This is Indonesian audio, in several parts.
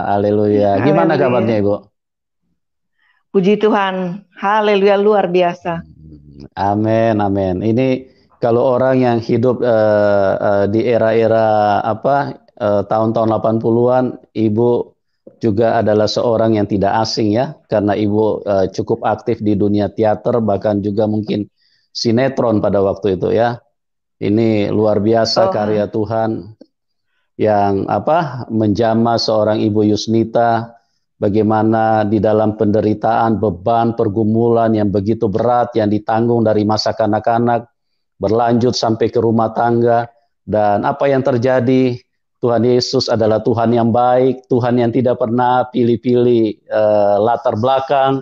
Haleluya. Gimana kabarnya, Haleluya. Ibu? Puji Tuhan. Haleluya luar biasa. Amin, amin. Ini kalau orang yang hidup di era-era tahun-tahun 80-an, Ibu juga adalah seorang yang tidak asing ya, karena Ibu cukup aktif di dunia teater, bahkan juga mungkin sinetron pada waktu itu ya. Ini luar biasa Oh, karya Tuhan yang menjamah seorang Ibu Yusnita, bagaimana di dalam penderitaan, beban, pergumulan yang begitu berat yang ditanggung dari masa kanak-kanak, berlanjut sampai ke rumah tangga, dan apa yang terjadi, Tuhan Yesus adalah Tuhan yang baik, Tuhan yang tidak pernah pilih-pilih latar belakang,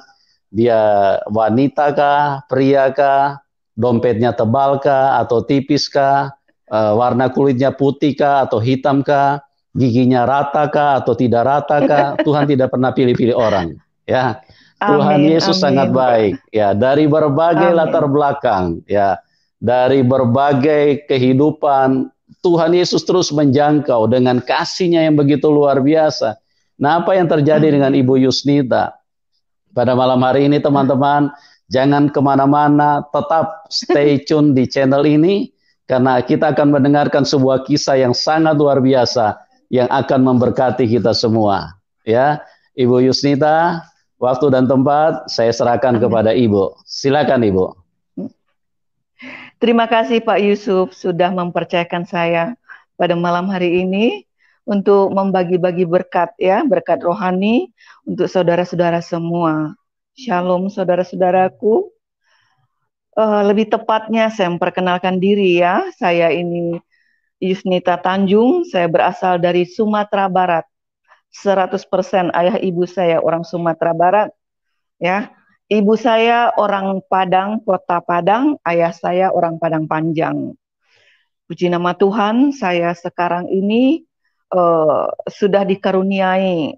dia wanita kah, pria kah, dompetnya tebal kah, atau tipis kah, warna kulitnya putih kah atau hitam kah, giginya rata kah atau tidak rata kah, Tuhan tidak pernah pilih-pilih orang. Ya, Tuhan amin, Yesus sangat amin, Pak. baik. Ya, dari berbagai latar Amin. belakang, ya, dari berbagai kehidupan, Tuhan Yesus terus menjangkau dengan kasihnya yang begitu luar biasa. Nah, apa yang terjadi dengan Ibu Amin. Yusnita? Pada malam hari ini teman-teman, jangan kemana-mana, tetap stay tune di channel ini, karena kita akan mendengarkan sebuah kisah yang sangat luar biasa, yang akan memberkati kita semua. Ya, Ibu Yusnita, waktu dan tempat saya serahkan Amin. kepada Ibu. Silakan Ibu. Terima kasih Pak Yusuf sudah mempercayakan saya pada malam hari ini untuk membagi-bagi berkat ya, berkat rohani untuk saudara-saudara semua. Shalom saudara-saudaraku. Lebih tepatnya saya memperkenalkan diri ya. Saya ini Yusnita Tanjung, saya berasal dari Sumatera Barat. 100% ayah ibu saya orang Sumatera Barat ya. Ibu saya orang Padang, Kota Padang, ayah saya orang Padang Panjang. Puji nama Tuhan, saya sekarang ini sudah dikaruniai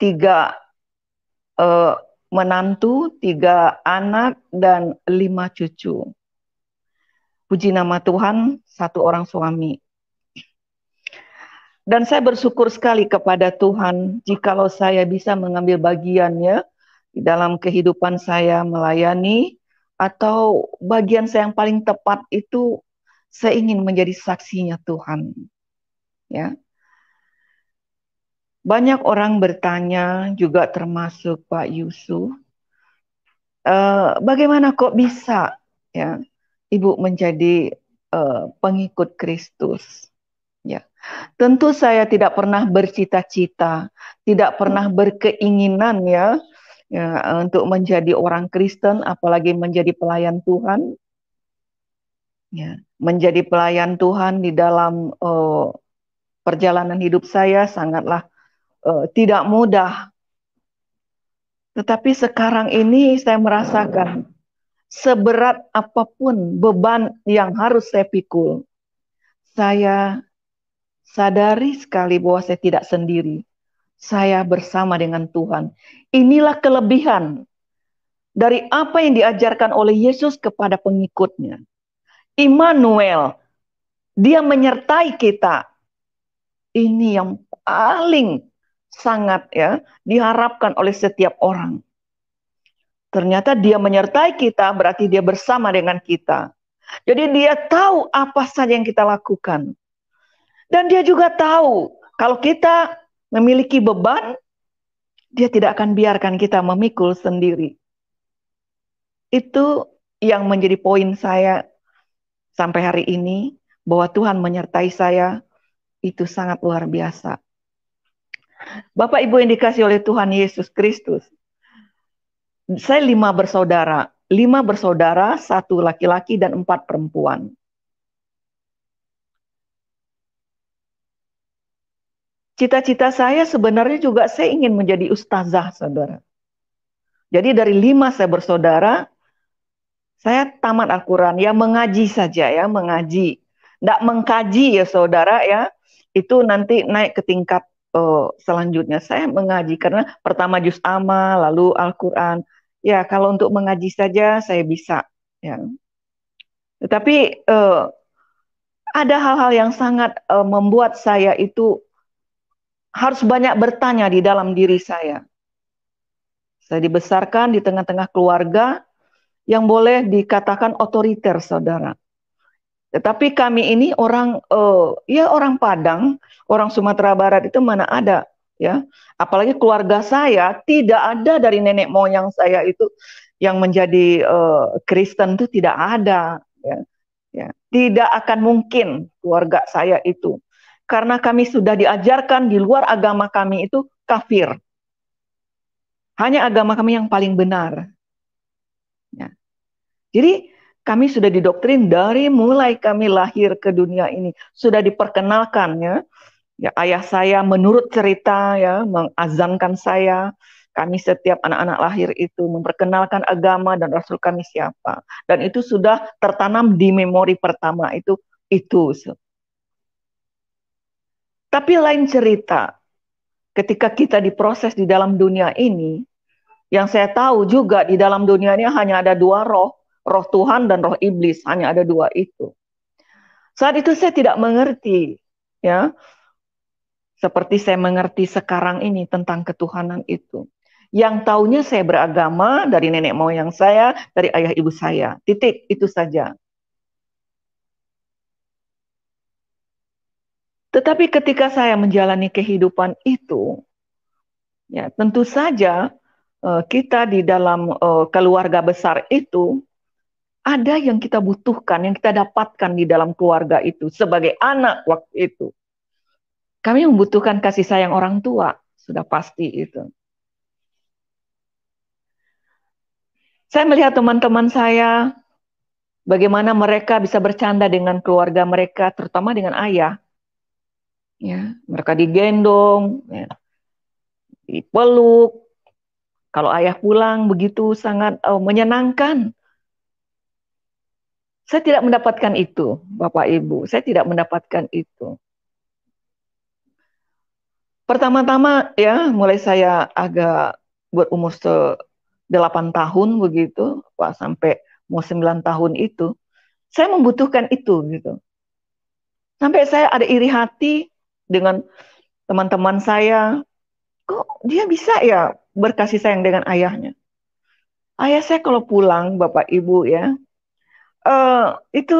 tiga eh, menantu, tiga anak, dan 5 cucu. Puji nama Tuhan, satu orang suami. Dan saya bersyukur sekali kepada Tuhan jikalau saya bisa mengambil bagiannya di dalam kehidupan saya melayani, atau bagian saya yang paling tepat itu saya ingin menjadi saksinya Tuhan. Ya, banyak orang bertanya juga termasuk Pak Yusuf, bagaimana kok bisa ya Ibu menjadi pengikut Kristus? Ya, tentu saya tidak pernah bercita-cita, tidak pernah berkeinginan ya untuk menjadi orang Kristen, apalagi menjadi pelayan Tuhan. Ya, menjadi pelayan Tuhan di dalam perjalanan hidup saya sangatlah tidak mudah. Tetapi sekarang ini saya merasakan seberat apapun beban yang harus saya pikul, saya sadari sekali bahwa saya tidak sendiri. Saya bersama dengan Tuhan. Inilah kelebihan dari apa yang diajarkan oleh Yesus kepada pengikutnya. Immanuel, dia menyertai kita. Ini yang paling sangat ya diharapkan oleh setiap orang. Ternyata dia menyertai kita, berarti dia bersama dengan kita. Jadi dia tahu apa saja yang kita lakukan. Dan dia juga tahu kalau kita memiliki beban, dia tidak akan biarkan kita memikul sendiri. Itu yang menjadi poin saya sampai hari ini, bahwa Tuhan menyertai saya, itu sangat luar biasa. Bapak Ibu yang dikasih oleh Tuhan Yesus Kristus, saya 5 bersaudara. 5 bersaudara, 1 laki-laki dan 4 perempuan. Cita-cita saya sebenarnya juga saya ingin menjadi ustazah, saudara. Jadi dari 5 saya bersaudara, saya tamat Al-Quran, ya mengaji saja ya, mengaji. Tidak mengkaji ya saudara ya, itu nanti naik ke tingkat selanjutnya. Saya mengaji karena pertama juz amma, lalu Al-Quran. Ya kalau untuk mengaji saja saya bisa. Ya. Tetapi ada hal-hal yang sangat membuat saya itu harus banyak bertanya di dalam diri saya. Saya dibesarkan di tengah-tengah keluarga yang boleh dikatakan otoriter, saudara. Tetapi kami ini orang, ya orang Padang, orang Sumatera Barat itu mana ada, ya. Apalagi keluarga saya tidak ada dari nenek moyang saya itu yang menjadi Kristen itu tidak ada, ya. Ya. Tidak akan mungkin keluarga saya itu, karena kami sudah diajarkan di luar agama kami itu kafir. Hanya agama kami yang paling benar. Ya. Jadi kami sudah didoktrin dari mulai kami lahir ke dunia ini, sudah diperkenalkan, ya. Ya, ayah saya menurut cerita, ya, mengazankan saya. Kami setiap anak-anak lahir itu memperkenalkan agama dan Rasul kami siapa. Dan itu sudah tertanam di memori pertama itu. Tapi lain cerita, ketika kita diproses di dalam dunia ini, yang saya tahu juga di dalam dunia ini hanya ada dua roh, roh Tuhan dan roh iblis, hanya ada dua itu. Saat itu saya tidak mengerti, ya, seperti saya mengerti sekarang ini tentang ketuhanan itu. Yang taunya saya beragama dari nenek moyang saya, dari ayah ibu saya. Titik, itu saja. Tetapi ketika saya menjalani kehidupan itu, ya tentu saja kita di dalam keluarga besar itu ada yang kita butuhkan, yang kita dapatkan di dalam keluarga itu sebagai anak waktu itu. Kami membutuhkan kasih sayang orang tua, sudah pasti itu. Saya melihat teman-teman saya, bagaimana mereka bisa bercanda dengan keluarga mereka, terutama dengan ayah. Ya, mereka digendong, ya, dipeluk. Kalau ayah pulang begitu sangat menyenangkan. Saya tidak mendapatkan itu, Bapak Ibu. Saya tidak mendapatkan itu. Pertama-tama ya, mulai saya agak berumur 8 tahun begitu, sampai mau 9 tahun itu, saya membutuhkan itu gitu. Sampai saya ada iri hati dengan teman-teman saya, kok dia bisa ya berkasih sayang dengan ayahnya. Ayah saya kalau pulang, Bapak Ibu ya, itu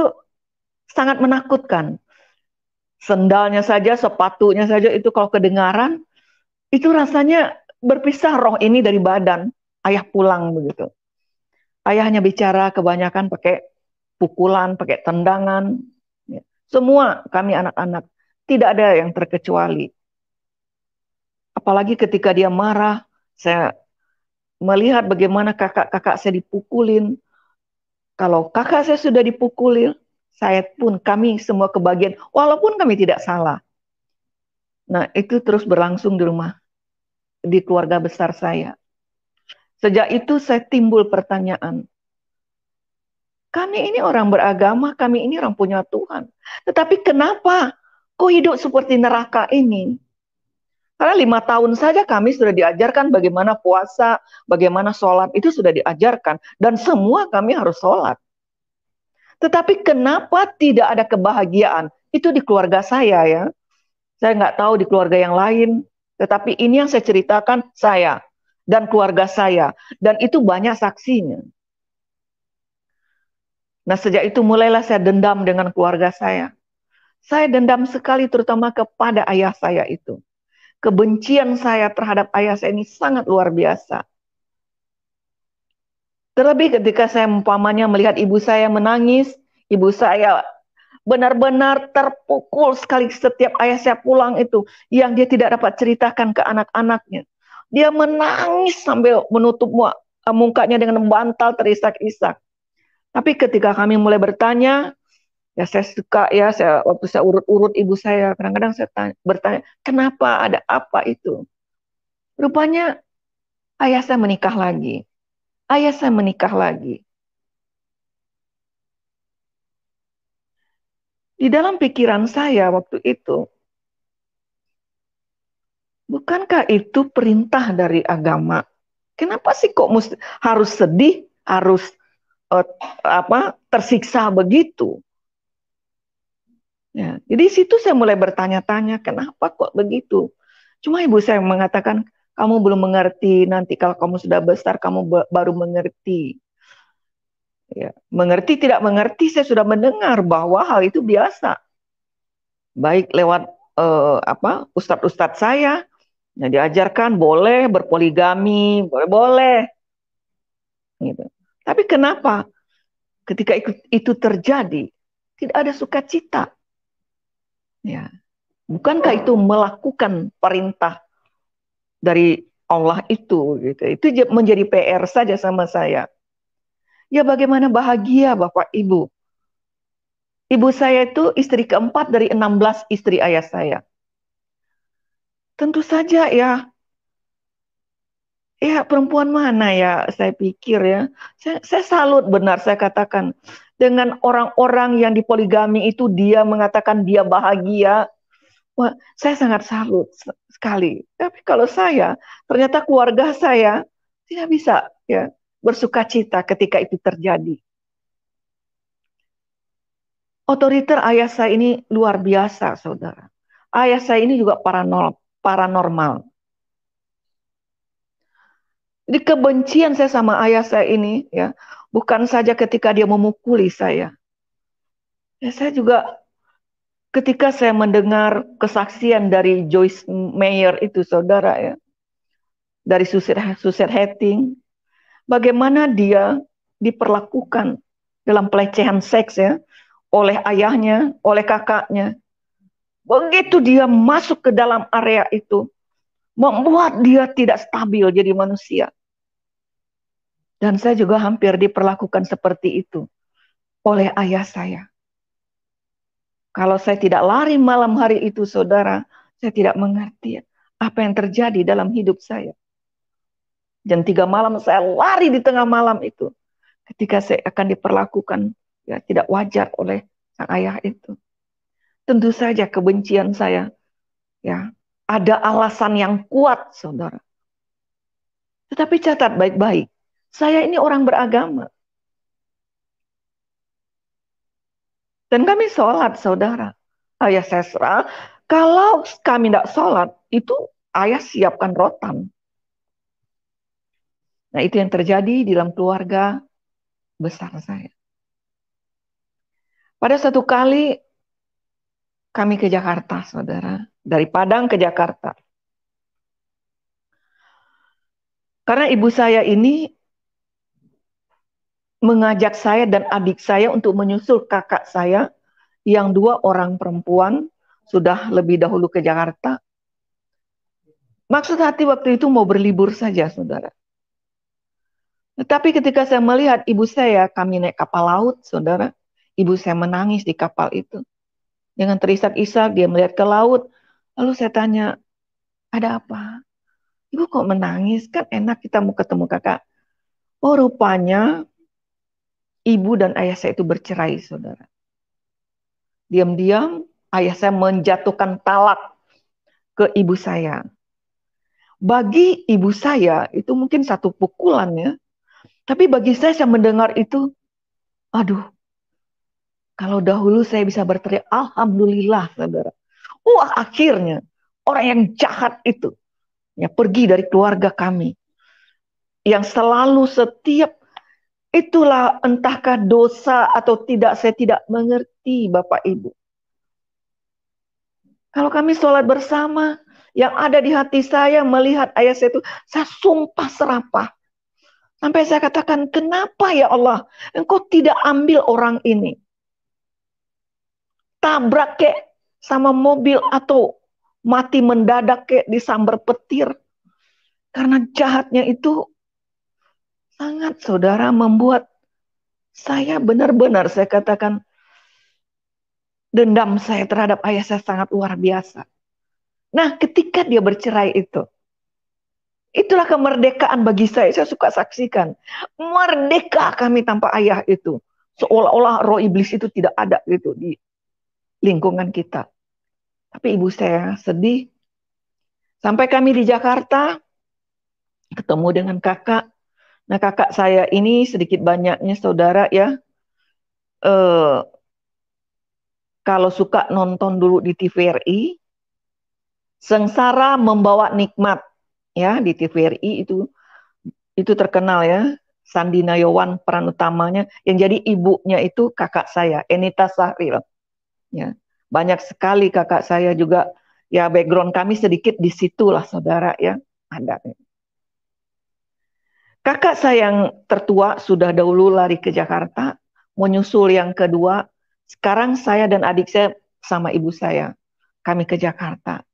sangat menakutkan. Sendalnya saja, sepatunya saja itu kalau kedengaran, itu rasanya berpisah roh ini dari badan. Ayah pulang begitu. Ayah hanya bicara kebanyakan pakai pukulan, pakai tendangan. Ya. Semua kami anak-anak, tidak ada yang terkecuali. Apalagi ketika dia marah, saya melihat bagaimana kakak-kakak saya dipukulin. Kalau kakak saya sudah dipukulin, saya pun, kami semua kebagian, walaupun kami tidak salah. Nah, itu terus berlangsung di rumah, di keluarga besar saya. Sejak itu saya timbul pertanyaan, kami ini orang beragama, kami ini orang punya Tuhan. Tetapi kenapa kok hidup seperti neraka ini? Karena 5 tahun saja kami sudah diajarkan bagaimana puasa, bagaimana sholat, itu sudah diajarkan. Dan semua kami harus sholat. Tetapi kenapa tidak ada kebahagiaan? Itu di keluarga saya ya. Saya nggak tahu di keluarga yang lain. Tetapi ini yang saya ceritakan saya dan keluarga saya. Dan itu banyak saksinya. Nah sejak itu mulailah saya dendam dengan keluarga saya. Saya dendam sekali terutama kepada ayah saya itu. Kebencian saya terhadap ayah saya ini sangat luar biasa. Terlebih ketika saya umpamanya melihat ibu saya menangis, ibu saya benar-benar terpukul sekali setiap ayah saya pulang itu, yang dia tidak dapat ceritakan ke anak-anaknya. Dia menangis sambil menutup mukanya dengan bantal terisak-isak. Tapi ketika kami mulai bertanya, ya saya suka ya, waktu saya urut-urut ibu saya, kadang-kadang saya bertanya, kenapa, ada apa itu? Rupanya ayah saya menikah lagi. Ayah saya menikah lagi. Di dalam pikiran saya waktu itu, bukankah itu perintah dari agama? Kenapa sih kok harus sedih, harus tersiksa begitu? Ya, jadi situ saya mulai bertanya-tanya, kenapa kok begitu? Cuma ibu saya mengatakan, kamu belum mengerti, nanti kalau kamu sudah besar, kamu baru mengerti. Ya, mengerti tidak mengerti, saya sudah mendengar bahwa hal itu biasa. Baik lewat ustadz-ustadz saya, yang diajarkan boleh berpoligami, boleh-boleh. Gitu. Tapi kenapa ketika itu terjadi, tidak ada sukacita? Ya. Bukankah itu melakukan perintah dari Allah itu? Gitu. Itu menjadi PR saja sama saya. Ya bagaimana bahagia Bapak Ibu. Ibu saya itu istri keempat dari 16 istri ayah saya. Tentu saja ya perempuan mana ya saya pikir ya. Saya salut benar saya katakan. Dengan orang-orang yang dipoligami itu dia mengatakan dia bahagia. Wah, saya sangat salut sekali. Tapi kalau saya, ternyata keluarga saya tidak bisa ya bersuka cita ketika itu terjadi. Otoriter ayah saya ini luar biasa, saudara. Ayah saya ini juga paranormal. Jadi kebencian saya sama ayah saya ini ya, bukan saja ketika dia memukuli saya. Ya, saya juga ketika saya mendengar kesaksian dari Joyce Meyer itu, saudara ya, dari Suicide Hating, bagaimana dia diperlakukan dalam pelecehan seks ya, oleh ayahnya, oleh kakaknya. Begitu dia masuk ke dalam area itu, membuat dia tidak stabil jadi manusia. Dan saya juga hampir diperlakukan seperti itu oleh ayah saya. Kalau saya tidak lari malam hari itu, saudara, saya tidak mengerti apa yang terjadi dalam hidup saya. Jam 3 malam saya lari di tengah malam itu. Ketika saya akan diperlakukan ya tidak wajar oleh sang ayah itu. Tentu saja kebencian saya ya ada alasan yang kuat, saudara. Tetapi catat baik-baik, saya ini orang beragama. Dan kami sholat, saudara. Ayah saya serah, kalau kami tidak sholat, itu ayah siapkan rotan. Nah itu yang terjadi di dalam keluarga besar saya. Pada satu kali kami ke Jakarta, saudara. Dari Padang ke Jakarta. Karena ibu saya ini mengajak saya dan adik saya untuk menyusul kakak saya yang 2 orang perempuan sudah lebih dahulu ke Jakarta. Maksud hati waktu itu mau berlibur saja, saudara. Tetapi ketika saya melihat ibu saya, kami naik kapal laut, saudara. Ibu saya menangis di kapal itu. Dengan terisak-isak, dia melihat ke laut. Lalu saya tanya, ada apa? Ibu kok menangis? Kan enak kita mau ketemu kakak. Oh rupanya ibu dan ayah saya itu bercerai, saudara. Diam-diam ayah saya menjatuhkan talak ke ibu saya. Bagi ibu saya itu mungkin satu pukulan ya. Tapi bagi saya mendengar itu, aduh, kalau dahulu saya bisa berteriak, Alhamdulillah, saudara. Wah, akhirnya orang yang jahat itu ya pergi dari keluarga kami. Yang selalu setiap, itulah entahkah dosa atau tidak, saya tidak mengerti Bapak Ibu. Kalau kami sholat bersama, yang ada di hati saya melihat ayah saya itu, saya sumpah serapah. Sampai saya katakan, kenapa ya Allah, engkau tidak ambil orang ini? Tabrak kek sama mobil atau mati mendadak kek disambar petir. Karena jahatnya itu sangat, saudara, membuat saya benar-benar, saya katakan, dendam saya terhadap ayah saya sangat luar biasa. Nah, ketika dia bercerai itu, itulah kemerdekaan bagi saya suka saksikan. Merdeka kami tanpa ayah itu. Seolah-olah roh iblis itu tidak ada gitu di lingkungan kita. Tapi ibu saya sedih. Sampai kami di Jakarta, ketemu dengan kakak. Nah kakak saya ini sedikit banyaknya saudara ya. Kalau suka nonton dulu di TVRI, Sengsara membawa nikmat. Ya, di TVRI itu terkenal ya. Sandi Nayawan peran utamanya, yang jadi ibunya itu kakak saya, Enita Sahril. Ya, banyak sekali kakak saya juga, ya background kami sedikit di situlah saudara ya, ada. Kakak saya yang tertua sudah dahulu lari ke Jakarta, menyusul yang kedua. Sekarang saya dan adik saya sama ibu saya, kami ke Jakarta.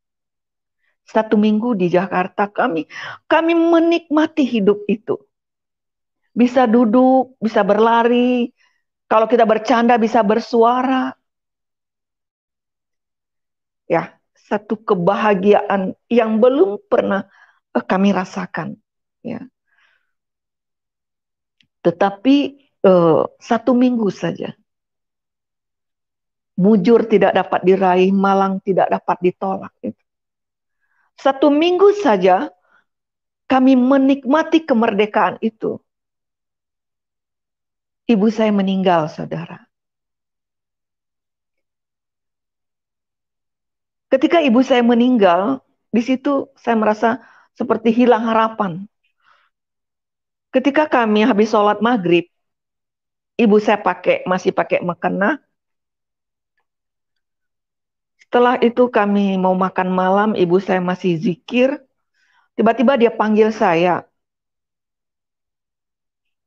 1 minggu di Jakarta kami menikmati hidup itu. Bisa duduk, bisa berlari, kalau kita bercanda bisa bersuara. Ya, satu kebahagiaan yang belum pernah kami rasakan. Ya. Tetapi 1 minggu saja. Mujur tidak dapat diraih, malang tidak dapat ditolak. 1 minggu saja kami menikmati kemerdekaan itu. Ibu saya meninggal, saudara. Ketika ibu saya meninggal, di situ saya merasa seperti hilang harapan. Ketika kami habis sholat maghrib, ibu saya masih pakai mukena. Setelah itu kami mau makan malam, ibu saya masih zikir. Tiba-tiba dia panggil saya.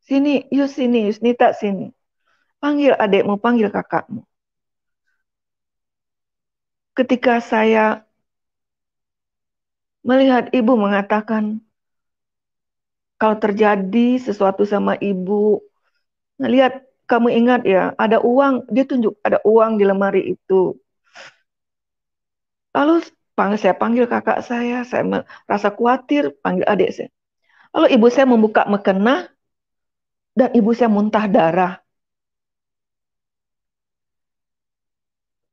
Sini, Yusnita sini. Panggil adekmu, panggil kakakmu. Ketika saya melihat ibu mengatakan, kalau terjadi sesuatu sama ibu, lihat, kamu ingat ya, ada uang, dia tunjuk ada uang di lemari itu. Lalu saya panggil kakak saya merasa khawatir, panggil adik saya. Lalu ibu saya membuka mukena, dan ibu saya muntah darah.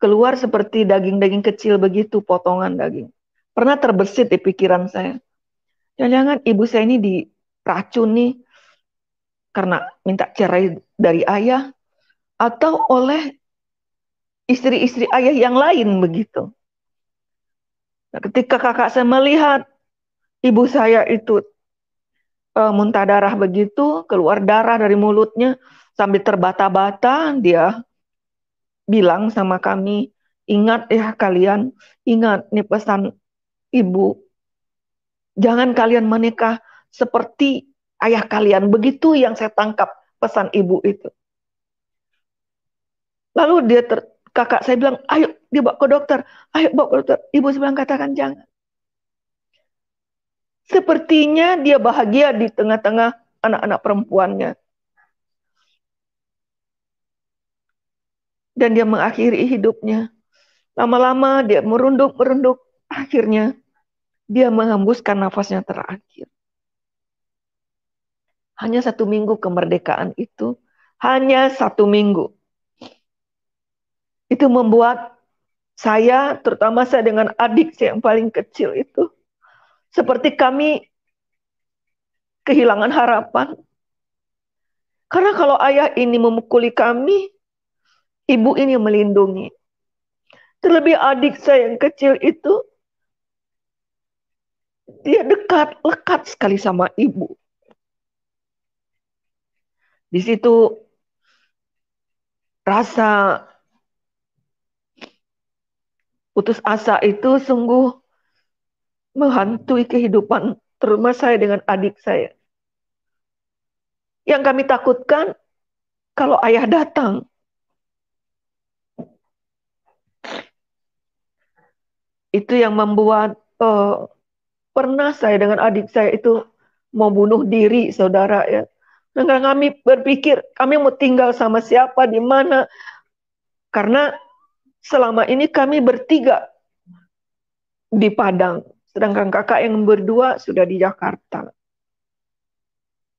Keluar seperti daging-daging kecil begitu, potongan daging. Pernah terbersit di pikiran saya. Jangan-jangan ibu saya ini diracuni karena minta cerai dari ayah, atau oleh istri-istri ayah yang lain begitu. Nah, ketika kakak saya melihat ibu saya itu muntah darah begitu, keluar darah dari mulutnya, sambil terbata-bata, dia bilang sama kami, ingat ya kalian, ingat nih pesan ibu, jangan kalian menikah seperti ayah kalian. Begitu yang saya tangkap pesan ibu itu. Lalu kakak saya bilang, ayo dibawa ke dokter, ayo bawa ke dokter. Ibu saya bilang, katakan jangan. Sepertinya dia bahagia di tengah-tengah anak-anak perempuannya. Dan dia mengakhiri hidupnya. Lama-lama dia merunduk-merunduk. Akhirnya dia menghembuskan nafasnya terakhir. Hanya 1 minggu kemerdekaan itu. Hanya 1 minggu. Itu membuat saya, terutama saya dengan adik saya yang paling kecil itu, seperti kami kehilangan harapan. Karena kalau ayah ini memukuli kami, ibu ini melindungi. Terlebih adik saya yang kecil itu, dia lekat sekali sama ibu. Di situ rasa putus asa itu sungguh menghantui kehidupan terutama saya dengan adik saya. Yang kami takutkan kalau ayah datang, itu yang membuat pernah saya dengan adik saya itu mau bunuh diri, saudara ya. Dan kami berpikir kami mau tinggal sama siapa, di mana, karena selama ini kami bertiga di Padang, sedangkan kakak yang berdua sudah di Jakarta.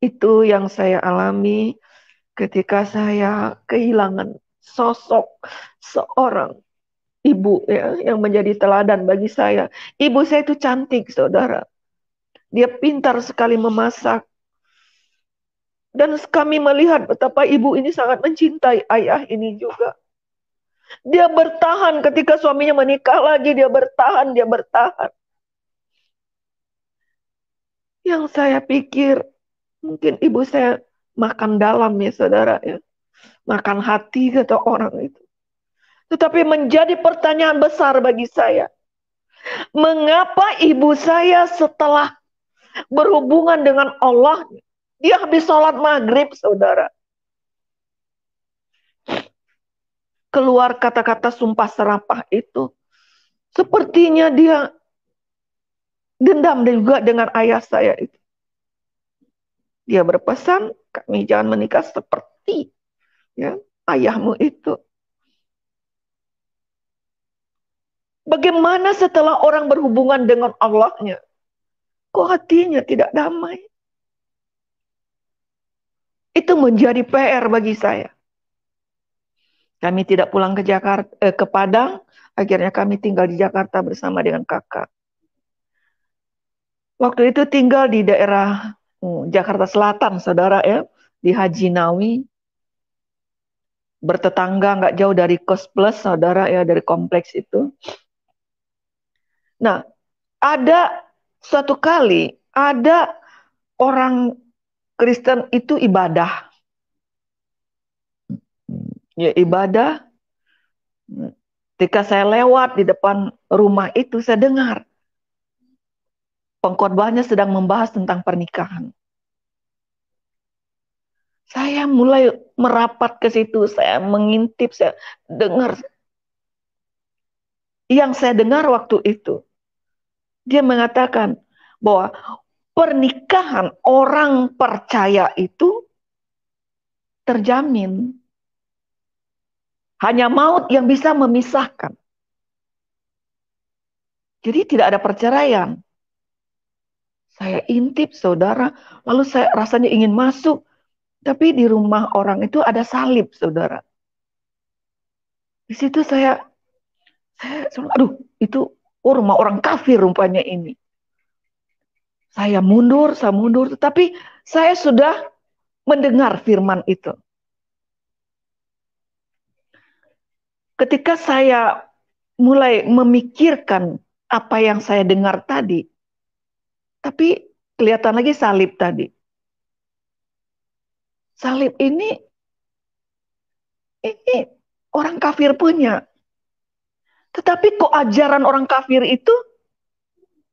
Itu yang saya alami ketika saya kehilangan sosok seorang ibu ya, yang menjadi teladan bagi saya. Ibu saya itu cantik, saudara. Dia pintar sekali memasak. Dan kami melihat betapa ibu ini sangat mencintai ayah ini juga. Dia bertahan ketika suaminya menikah lagi, dia bertahan, dia bertahan. Yang saya pikir, mungkin ibu saya makan dalam ya saudara ya. Makan hati kata orang itu. Tetapi menjadi pertanyaan besar bagi saya. Mengapa ibu saya setelah berhubungan dengan Allah, dia habis sholat maghrib saudara. Keluar kata-kata sumpah serapah itu. Sepertinya dia dendam juga dengan ayah saya itu. Dia berpesan, kami jangan menikah seperti ya, ayahmu itu. Bagaimana setelah orang berhubungan dengan Allahnya, kok hatinya tidak damai? Itu menjadi PR bagi saya. Kami tidak pulang ke Jakarta, ke Padang. Akhirnya kami tinggal di Jakarta bersama dengan kakak. Waktu itu tinggal di daerah Jakarta Selatan, saudara ya, di Haji Nawi. Bertetangga nggak jauh dari Kos Plus, saudara ya, dari kompleks itu. Nah, ada suatu kali, ada orang Kristen itu ibadah. Ya, ibadah. Ketika saya lewat di depan rumah itu, saya dengar pengkhotbahnya sedang membahas tentang pernikahan. Saya mulai merapat ke situ, saya mengintip, saya dengar. Yang saya dengar waktu itu, dia mengatakan bahwa pernikahan orang percaya itu terjamin. Hanya maut yang bisa memisahkan. Jadi tidak ada perceraian. Saya intip saudara, lalu saya rasanya ingin masuk. Tapi di rumah orang itu ada salib saudara. Di situ saya aduh itu rumah orang kafir rupanya ini. Saya mundur, tetapi saya sudah mendengar firman itu. Ketika saya mulai memikirkan apa yang saya dengar tadi, tapi kelihatan lagi salib tadi. Salib ini orang kafir punya. Tetapi kok ajaran orang kafir itu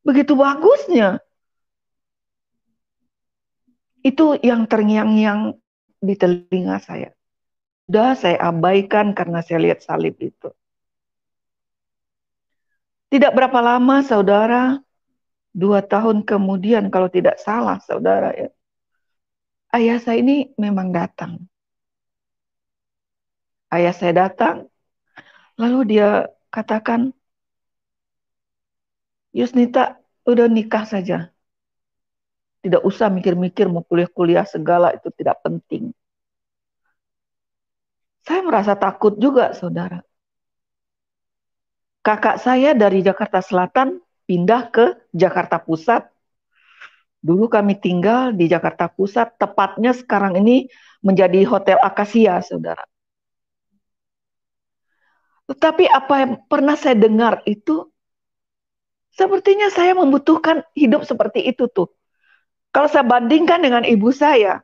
begitu bagusnya? Itu yang terngiang-ngiang di telinga saya. Sudah saya abaikan karena saya lihat salib itu. Tidak berapa lama saudara, 2 tahun kemudian kalau tidak salah saudara ya. Ayah saya ini memang datang. Ayah saya datang, lalu dia katakan, Yusnita udah nikah saja. Tidak usah mikir-mikir mau kuliah-kuliah segala, itu tidak penting. Saya merasa takut juga saudara. Kakak saya dari Jakarta Selatan pindah ke Jakarta Pusat. Dulu kami tinggal di Jakarta Pusat, tepatnya sekarang ini menjadi Hotel Akasia, saudara. Tetapi apa yang pernah saya dengar itu, sepertinya saya membutuhkan hidup seperti itu tuh. Kalau saya bandingkan dengan ibu saya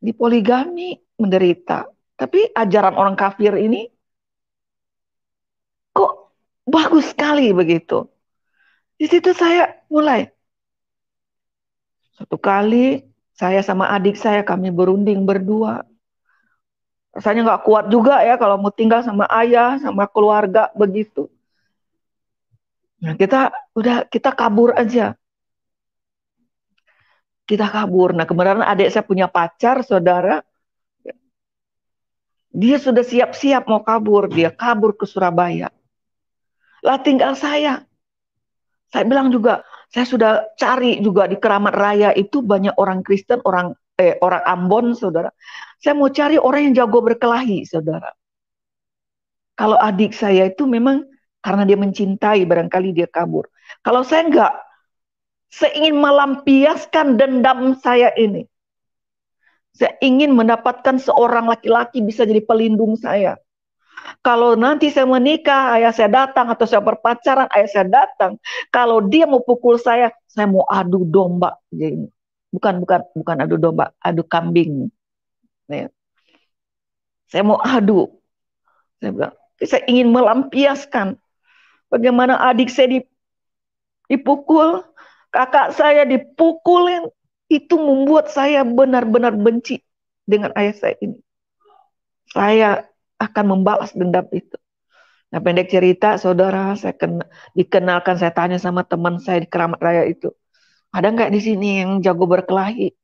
dipoligami menderita. Tapi ajaran orang kafir ini kok bagus sekali begitu. Di situ saya mulai. Satu kali saya sama adik saya kami berunding berdua. Rasanya nggak kuat juga ya kalau mau tinggal sama ayah, sama keluarga begitu. Nah, kita kabur aja. Kita kabur. Nah, kemarin adik saya punya pacar, saudara. Dia sudah siap-siap mau kabur. Dia kabur ke Surabaya. Lah tinggal saya. Saya bilang juga, saya sudah cari juga di Keramat Raya itu banyak orang Kristen, orang Ambon, saudara. Saya mau cari orang yang jago berkelahi, saudara. Kalau adik saya itu memang karena dia mencintai, barangkali dia kabur. Kalau saya enggak, saya ingin melampiaskan dendam saya ini. Saya ingin mendapatkan seorang laki-laki bisa jadi pelindung saya. Kalau nanti saya menikah, ayah saya datang, atau saya berpacaran, ayah saya datang. Kalau dia mau pukul saya mau adu domba. Jadi, bukan adu domba, adu kambing. Ya. Saya mau adu. Saya bilang, saya ingin melampiaskan bagaimana adik saya dipukul, kakak saya dipukulin. Itu membuat saya benar-benar benci dengan ayah saya ini. Saya akan membalas dendam itu. Nah, pendek cerita, saudara, dikenalkan, saya tanya sama teman saya di Keramat Raya itu, ada nggak di sini yang jago berkelahi?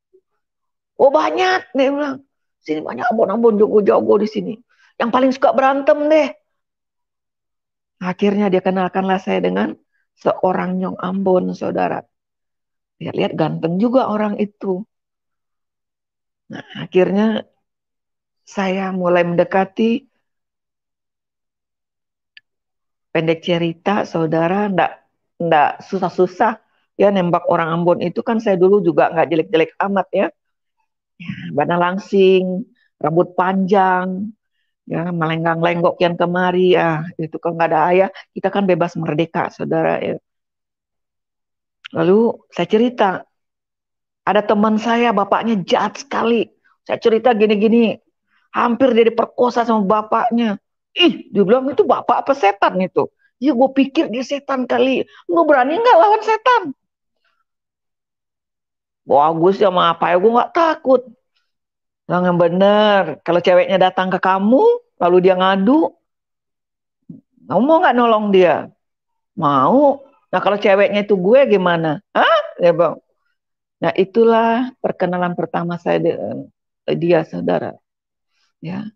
Oh banyak, dia bilang. Sini banyak abon-abon jago-jago di sini. Yang paling suka berantem deh. Akhirnya dia kenalkanlah saya dengan seorang Nyong Ambon, saudara. Lihat-lihat ganteng juga orang itu. Nah, akhirnya saya mulai mendekati. Pendek cerita, saudara, ndak susah-susah ya nembak orang Ambon itu. Kan saya dulu juga nggak jelek-jelek amat ya. Badan langsing, rambut panjang, ya melenggang-lenggok yang kemari, ya itu kalau nggak ada ayah kita kan bebas merdeka, saudara ya. Lalu saya cerita, ada teman saya bapaknya jahat sekali. Saya cerita gini-gini, hampir dia diperkosa sama bapaknya. Ih, dia bilang itu bapak apa setan itu? Ya gue pikir dia setan kali. Lu berani nggak lawan setan? Bagus sama apa ya, gue nggak takut. Yang bener, kalau ceweknya datang ke kamu, lalu dia ngadu, kamu mau nggak nolong dia? Mau. Nah kalau ceweknya itu gue gimana? Hah? Ya bang. Nah itulah perkenalan pertama saya dengan dia, saudara. Ya,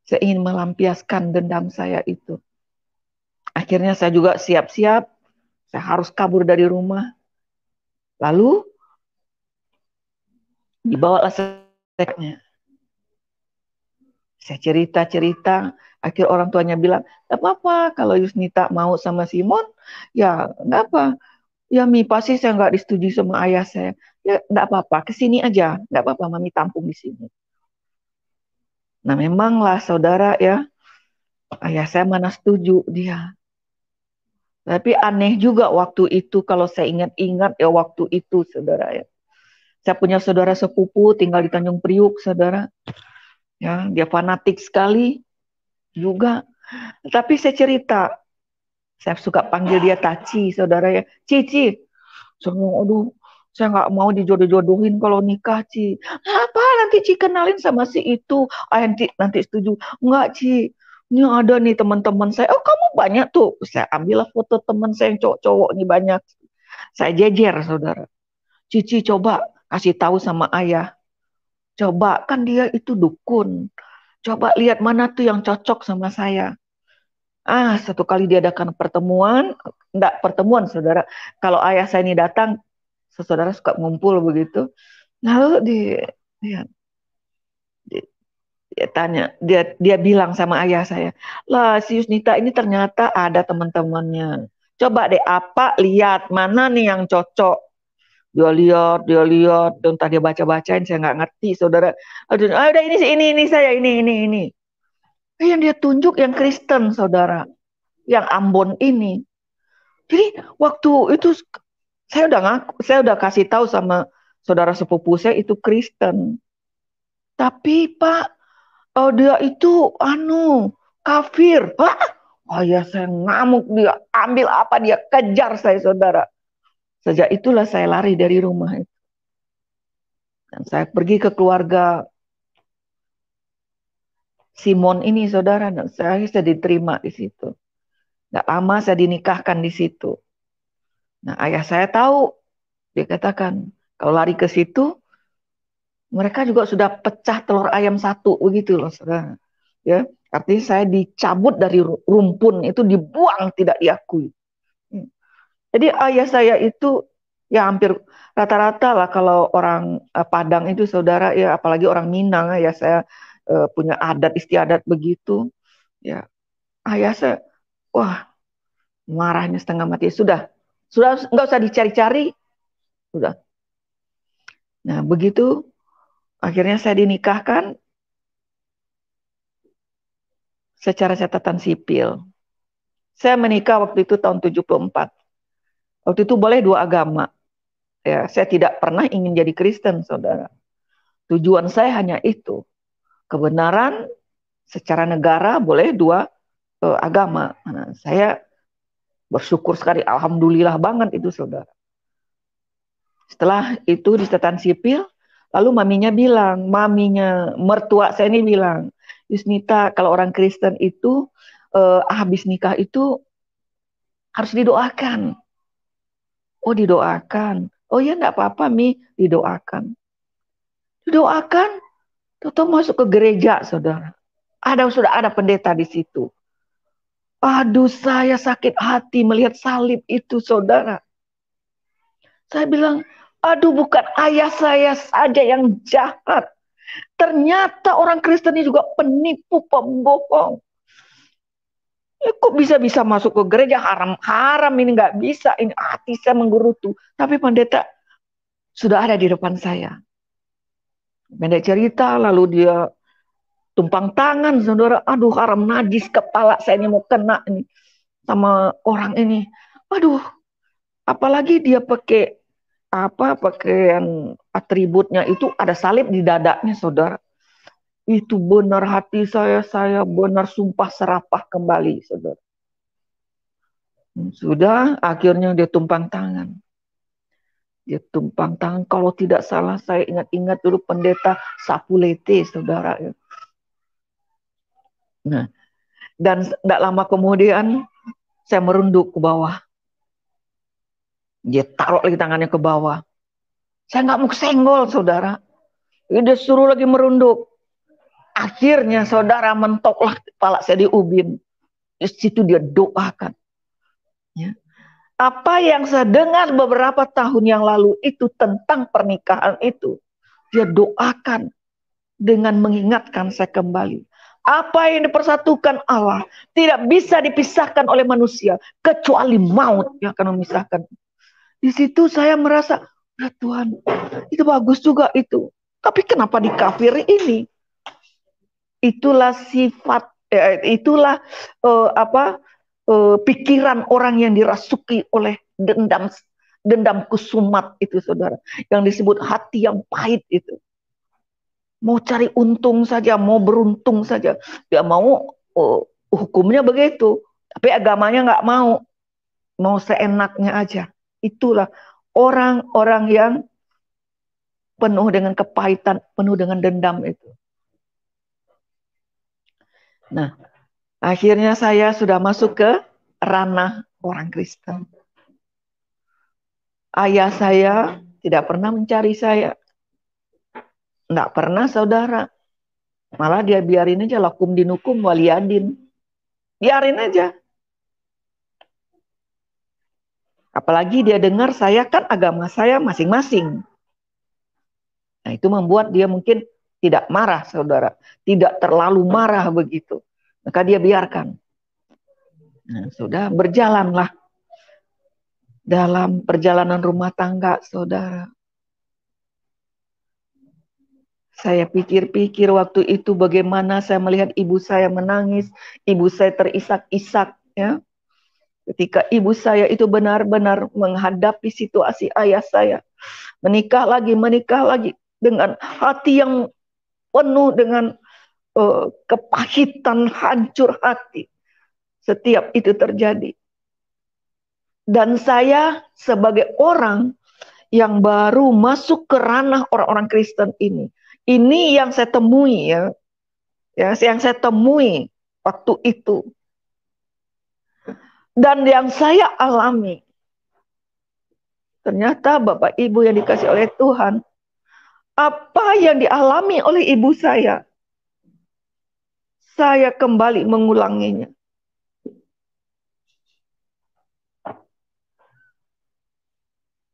saya ingin melampiaskan dendam saya itu. Akhirnya saya juga siap-siap, saya harus kabur dari rumah. Lalu dibawalah seknya. Saya cerita-cerita, akhir orang tuanya bilang, "Gak apa-apa, kalau Yusnita mau sama Simon, ya nggak apa. Ya Mi, pasti saya nggak disetujui sama ayah saya. Ya nggak apa-apa, kesini aja. Nggak apa-apa, Mami tampung di sini." Nah memanglah saudara ya, ayah saya mana setuju dia. Tapi aneh juga waktu itu, kalau saya ingat-ingat ya waktu itu, saudara ya. Saya punya saudara sepupu tinggal di Tanjung Priuk, saudara. Ya, dia fanatik sekali juga. Tapi saya cerita, saya suka panggil dia Taci, saudara ya. Cici, semua, aduh, saya nggak mau dijodoh-jodohin kalau nikah, Ci. Apa nanti Ci kenalin sama si itu? Ah, nanti setuju. Enggak, Ci. Ini ada nih teman-teman saya. Oh, kamu banyak tuh. Saya ambil foto teman saya yang cowok-cowok nih banyak. Saya jejer, saudara. Cici coba kasih tahu sama ayah. Coba, kan dia itu dukun. Coba lihat mana tuh yang cocok sama saya. Ah, satu kali diadakan pertemuan, enggak pertemuan, saudara. Kalau ayah saya ini datang, saudara suka ngumpul begitu. Lalu dia, dia, dia tanya, dia bilang sama ayah saya, lah si Yusnita ini ternyata ada teman-temannya. Coba deh apa lihat mana nih yang cocok. Dia lihat, dan tadi dia baca-bacain, saya nggak ngerti, saudara. Aduh, udah ini saya, ini. Yang dia tunjuk yang Kristen, saudara, yang Ambon ini. Jadi waktu itu saya udah kasih tahu sama saudara sepupu saya itu Kristen. Tapi Pak, dia itu kafir. Hah? Oh ya, saya ngamuk, dia ambil apa, dia kejar saya, saudara. Sejak itulah saya lari dari rumah itu. Dan saya pergi ke keluarga Simon ini, saudara, dan saya diterima di situ. Gak lama saya dinikahkan di situ. Nah, ayah saya tahu, dia katakan, kalau lari ke situ, mereka juga sudah pecah telur ayam satu, begitu loh, saudara. Ya, artinya saya dicabut dari rumpun, itu dibuang, tidak diakui. Jadi ayah saya itu ya hampir rata-rata lah kalau orang Padang itu, saudara ya, apalagi orang Minang ya, saya punya adat istiadat begitu. Ya, ayah saya, wah, marahnya setengah mati. Sudah nggak usah dicari-cari, sudah. Nah begitu Akhirnya saya dinikahkan secara catatan sipil. Saya menikah waktu itu tahun 74. Waktu itu boleh dua agama. Ya, saya tidak pernah ingin jadi Kristen, saudara. Tujuan saya hanya itu. Kebenaran secara negara boleh dua agama. Nah, saya bersyukur sekali, alhamdulillah banget itu, saudara. Setelah itu di catatan sipil, lalu maminya mertua saya ini bilang, Yusnita, kalau orang Kristen itu habis nikah itu harus didoakan. Oh, didoakan. Oh ya, enggak apa-apa, Mi, didoakan. Didoakan, tetap masuk ke gereja, saudara. Sudah ada pendeta di situ. Aduh, saya sakit hati melihat salib itu, saudara. Saya bilang, aduh, bukan ayah saya saja yang jahat. Ternyata orang Kristen ini juga penipu, pembohong. Kok bisa-bisa masuk ke gereja, haram ini nggak bisa. Ini hati saya menggerutu. Tapi pendeta sudah ada di depan saya. Pendeta cerita, lalu dia tumpang tangan, saudara. Aduh, haram najis, kepala saya ini mau kena ini sama orang ini. Aduh, apalagi dia pakai pakaian atributnya itu ada salib di dadanya, saudara. Itu benar hati saya benar sumpah serapah kembali, saudara. Sudah, akhirnya dia tumpang tangan. Dia tumpang tangan, kalau tidak salah saya ingat-ingat dulu pendeta Sapulete, saudara. Nah, dan tidak lama kemudian saya merunduk ke bawah. Dia taruh lagi tangannya ke bawah. Saya nggak mau senggol, saudara. Dia suruh lagi merunduk. Akhirnya saudara mentoklah kepala saya di ubin. Di situ dia doakan. Ya. Apa yang saya dengar beberapa tahun yang lalu itu tentang pernikahan itu, dia doakan dengan mengingatkan saya kembali. Apa yang dipersatukan Allah tidak bisa dipisahkan oleh manusia kecuali maut yang akan memisahkan. Di situ saya merasa, ya Tuhan, itu bagus juga itu. Tapi kenapa dikafiri ini? Itulah sifat, itulah pikiran orang yang dirasuki oleh dendam kusumat itu, saudara, yang disebut hati yang pahit itu. Mau cari untung saja, mau beruntung saja, dia mau hukumnya begitu, tapi agamanya nggak mau seenaknya aja. Itulah orang-orang yang penuh dengan kepahitan, penuh dengan dendam itu. Nah, akhirnya saya sudah masuk ke ranah orang Kristen. Ayah saya tidak pernah mencari saya. Tidak pernah, saudara. Malah dia biarin aja, lakum dinukum waliyadin. Biarin aja. Apalagi dia dengar saya kan agama saya masing-masing. Nah, itu membuat dia mungkin tidak marah, saudara. Tidak terlalu marah begitu. Maka dia biarkan. Nah, sudah berjalanlah dalam perjalanan rumah tangga, saudara. Saya pikir-pikir waktu itu bagaimana saya melihat ibu saya menangis, ibu saya terisak-isak, ya. Ketika ibu saya itu benar-benar menghadapi situasi ayah saya, menikah lagi dengan hati yang penuh dengan kepahitan, hancur hati. Setiap itu terjadi. Dan saya sebagai orang yang baru masuk ke ranah orang-orang Kristen ini yang saya temui, ya yang saya temui waktu itu. Dan yang saya alami, ternyata Bapak Ibu yang dikasih oleh Tuhan, apa yang dialami oleh ibu saya kembali mengulanginya.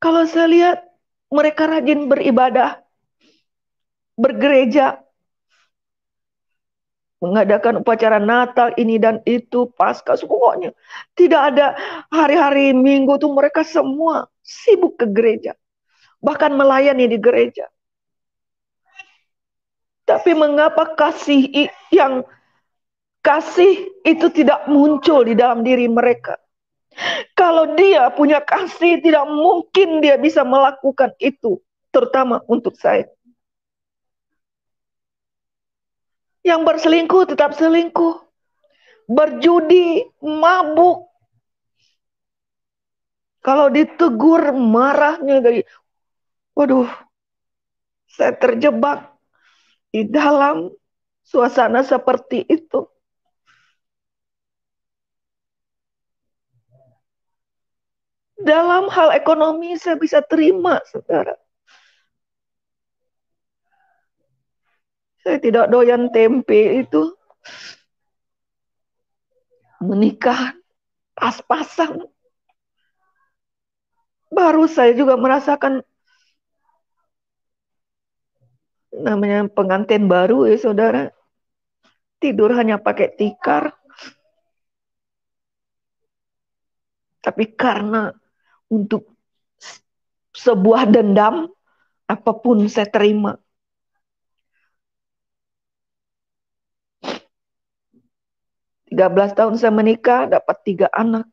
Kalau saya lihat mereka rajin beribadah, bergereja, mengadakan upacara Natal ini dan itu, Paskah, pokoknya tidak ada hari-hari Minggu tuh mereka semua sibuk ke gereja, bahkan melayani di gereja. Tapi mengapa yang kasih itu tidak muncul di dalam diri mereka? Kalau dia punya kasih, tidak mungkin dia bisa melakukan itu, terutama untuk saya. Yang berselingkuh tetap selingkuh, berjudi, mabuk. Kalau ditegur, marahnya dari, waduh, saya terjebak di dalam suasana seperti itu. Dalam hal ekonomi saya bisa terima, saudara. Saya tidak doyan tempe itu. Menikah pas-pasan. Baru saya juga merasakan namanya pengantin baru ya saudara. Tidur hanya pakai tikar. Tapi karena untuk sebuah dendam, apapun saya terima. Tiga 13 tahun saya menikah, dapat 3 anak.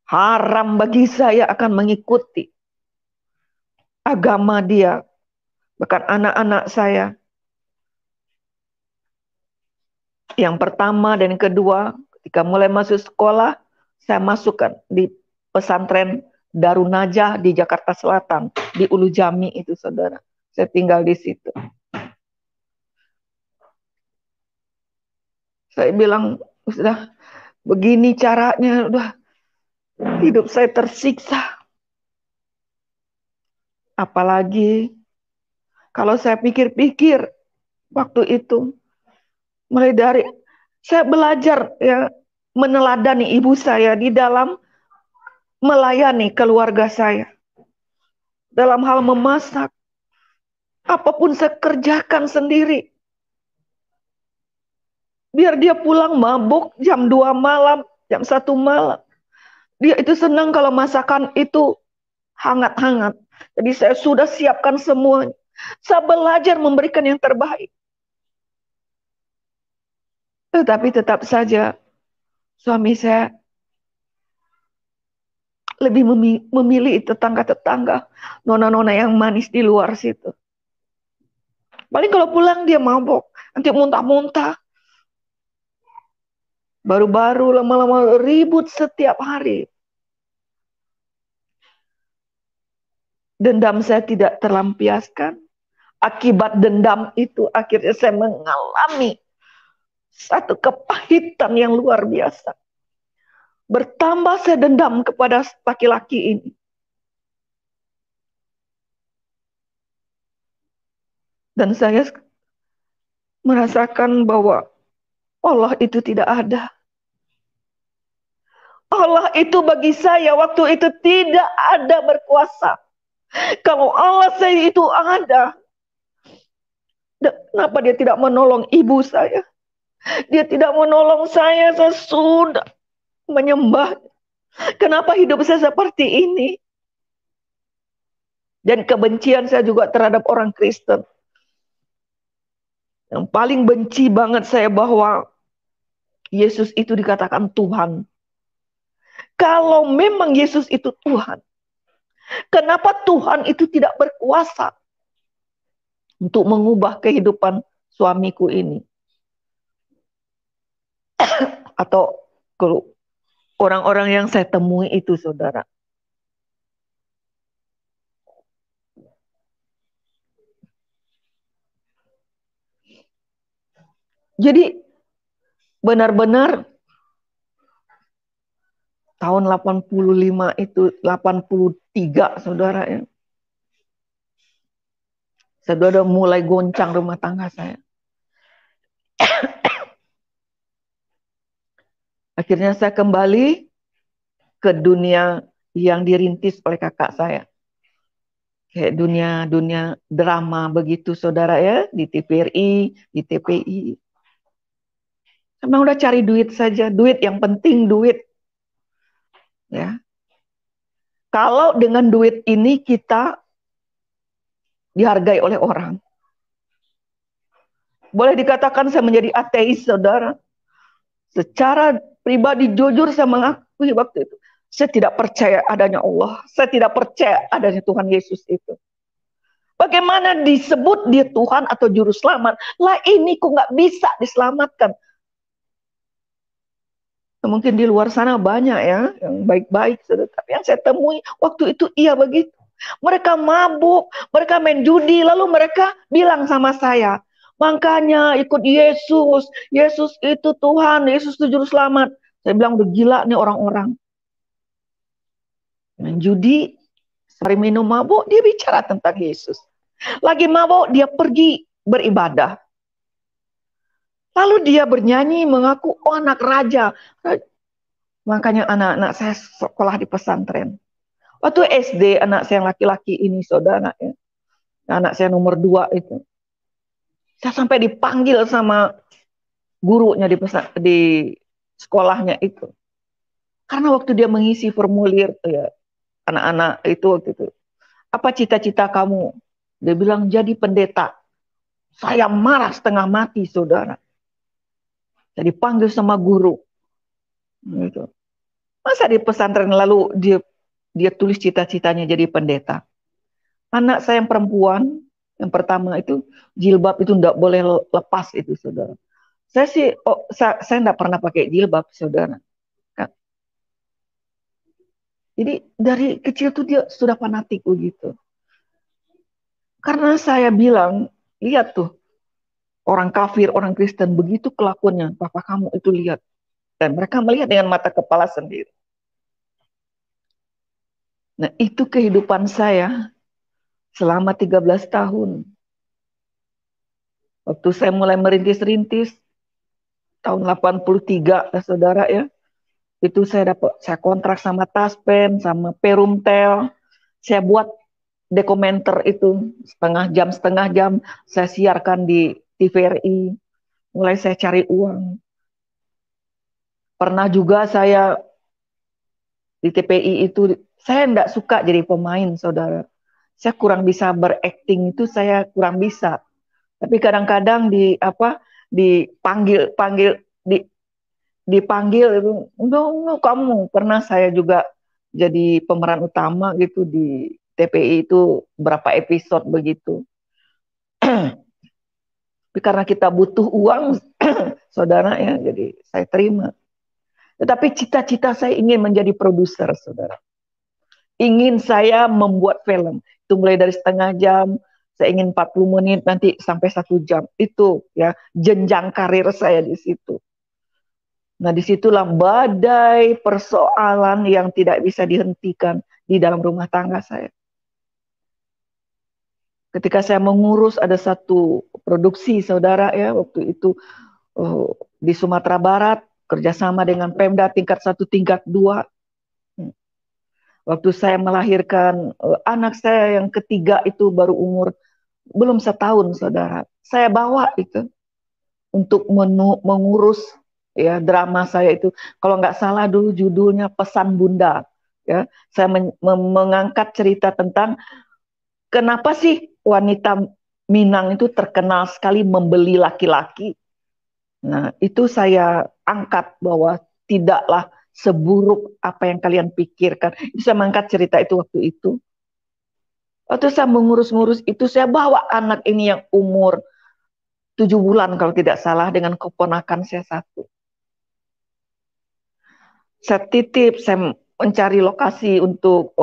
Haram bagi saya akan mengikuti agama dia. Bahkan anak-anak saya. Yang pertama dan yang kedua, ketika mulai masuk sekolah, saya masukkan di pesantren Darun Najah di Jakarta Selatan, di Ulu Jami itu saudara. Saya tinggal di situ. Saya bilang, sudah begini caranya, udah hidup saya tersiksa. Apalagi kalau saya pikir-pikir waktu itu, mulai dari saya belajar ya meneladani ibu saya di dalam melayani keluarga saya. Dalam hal memasak, apapun saya kerjakan sendiri. Biar dia pulang mabuk jam 2 malam, jam 1 malam. Dia itu senang kalau masakan itu hangat-hangat. Jadi saya sudah siapkan semuanya. Saya belajar memberikan yang terbaik. Tetapi tetap saja suami saya lebih memilih tetangga-tetangga, nona-nona yang manis di luar situ. Paling kalau pulang dia mabok, nanti muntah-muntah. Baru-baru lama-lama ribut setiap hari. Dendam saya tidak terlampiaskan. Akibat dendam itu akhirnya saya mengalami satu kepahitan yang luar biasa. Bertambah saya dendam kepada laki-laki ini. Dan saya merasakan bahwa Allah itu tidak ada. Allah itu bagi saya waktu itu tidak ada berkuasa. Kalau Allah saya itu ada, kenapa dia tidak menolong ibu saya? Dia tidak menolong saya sudah menyembah. Kenapa hidup saya seperti ini? Dan kebencian saya juga terhadap orang Kristen. Yang paling benci banget saya bahwa Yesus itu dikatakan Tuhan. Kalau memang Yesus itu Tuhan, kenapa Tuhan itu tidak berkuasa untuk mengubah kehidupan suamiku ini? Atau kalau orang-orang yang saya temui itu, saudara. Jadi benar-benar tahun 85 itu, 83 saudara ya. Saya sudah mulai goncang rumah tangga saya. Akhirnya saya kembali ke dunia yang dirintis oleh kakak saya. Kayak dunia drama begitu saudara ya, di TVRI, di TPI. Memang udah cari duit saja, duit yang penting duit. Ya. Kalau dengan duit ini kita dihargai oleh orang. Boleh dikatakan saya menjadi ateis, saudara. Secara pribadi jujur saya mengakui waktu itu, saya tidak percaya adanya Allah. Saya tidak percaya adanya Tuhan Yesus itu. Bagaimana disebut dia Tuhan atau juru selamat? Lah ini kok nggak bisa diselamatkan? Mungkin di luar sana banyak ya yang baik-baik, tapi yang saya temui waktu itu iya begitu. Mereka mabuk, mereka main judi, lalu mereka bilang sama saya, makanya ikut Yesus, Yesus itu Tuhan, Yesus itu juru selamat. Saya bilang udah gila nih orang-orang. Main judi, sering minum mabuk, dia bicara tentang Yesus. Lagi mabuk, dia pergi beribadah. Lalu dia bernyanyi mengaku, oh anak raja. Makanya anak-anak saya sekolah di pesantren. Waktu SD, anak saya yang laki-laki ini, saudara, ya. Anak saya nomor 2 itu. Saya sampai dipanggil sama gurunya di sekolahnya itu. Karena waktu dia mengisi formulir, ya, anak-anak itu waktu itu, apa cita-cita kamu? Dia bilang jadi pendeta. Saya marah setengah mati, saudara. Saya dipanggil sama guru. Gitu. Masa di pesantren lalu dia tulis cita-citanya jadi pendeta. Anak saya yang perempuan, yang pertama itu, jilbab itu tidak boleh lepas itu, saudara. Saya tidak pernah pakai jilbab, saudara. Jadi dari kecil tuh dia sudah fanatik begitu. Karena saya bilang, lihat tuh, orang kafir, orang Kristen, begitu kelakuannya, papa kamu itu lihat. Dan mereka melihat dengan mata kepala sendiri. Nah, itu kehidupan saya selama 13 tahun. Waktu saya mulai merintis-rintis, tahun 83, saudara ya, itu saya kontrak sama Taspen, sama Perumtel, saya buat dokumenter itu setengah jam, saya siarkan di TVRI, mulai saya cari uang. Pernah juga saya di TPI itu, saya tidak suka jadi pemain, saudara. Saya kurang bisa berakting itu, saya kurang bisa. Tapi kadang-kadang dipanggil itu, enggak, kamu pernah saya juga jadi pemeran utama gitu di TPI itu berapa episode begitu. Tapi karena kita butuh uang, saudara ya, jadi saya terima. Tetapi cita-cita saya ingin menjadi produser, saudara. Ingin saya membuat film. Itu mulai dari setengah jam, saya ingin 40 menit, nanti sampai 1 jam. Itu ya jenjang karir saya di situ. Nah, disitulah badai persoalan yang tidak bisa dihentikan di dalam rumah tangga saya. Ketika saya mengurus ada satu produksi, saudara ya, waktu itu di Sumatera Barat, kerjasama dengan Pemda tingkat 1, tingkat 2. Waktu saya melahirkan anak saya yang ketiga itu baru umur belum setahun, saudara. Saya bawa itu untuk mengurus ya drama saya itu. Kalau nggak salah dulu judulnya Pesan Bunda. Ya, saya mengangkat cerita tentang kenapa sih wanita Minang itu terkenal sekali membeli laki-laki. Nah, itu saya angkat bahwa tidaklah seburuk apa yang kalian pikirkan. Itu saya mengangkat cerita itu waktu itu. Waktu saya mengurus-ngurus itu, saya bawa anak ini yang umur 7 bulan kalau tidak salah dengan keponakan saya satu. Saya titip, saya mencari lokasi untuk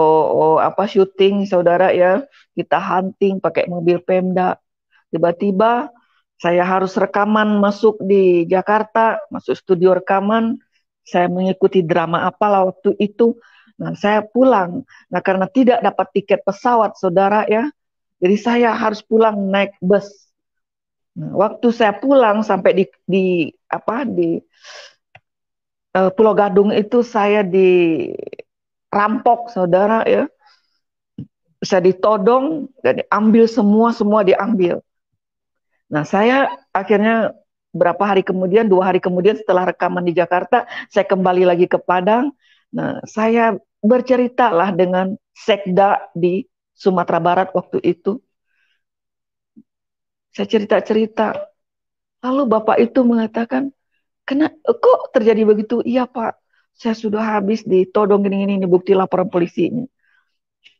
syuting, saudara ya. Kita hunting pakai mobil Pemda. Tiba-tiba saya harus rekaman masuk di Jakarta, masuk studio rekaman. Saya mengikuti drama apalah waktu itu. Nah, saya pulang. Nah, karena tidak dapat tiket pesawat, saudara ya. Jadi saya harus pulang naik bus. Nah, waktu saya pulang sampai di Pulau Gadung itu saya dirampok, saudara ya. Saya ditodong dan diambil semua diambil. Nah, saya akhirnya berapa hari kemudian, 2 hari kemudian setelah rekaman di Jakarta, saya kembali lagi ke Padang. Nah, saya berceritalah dengan Sekda di Sumatera Barat waktu itu. Saya cerita-cerita. Lalu bapak itu mengatakan, kok terjadi begitu? Iya Pak, saya sudah habis ditodong gini-gini, ini bukti laporan polisinya.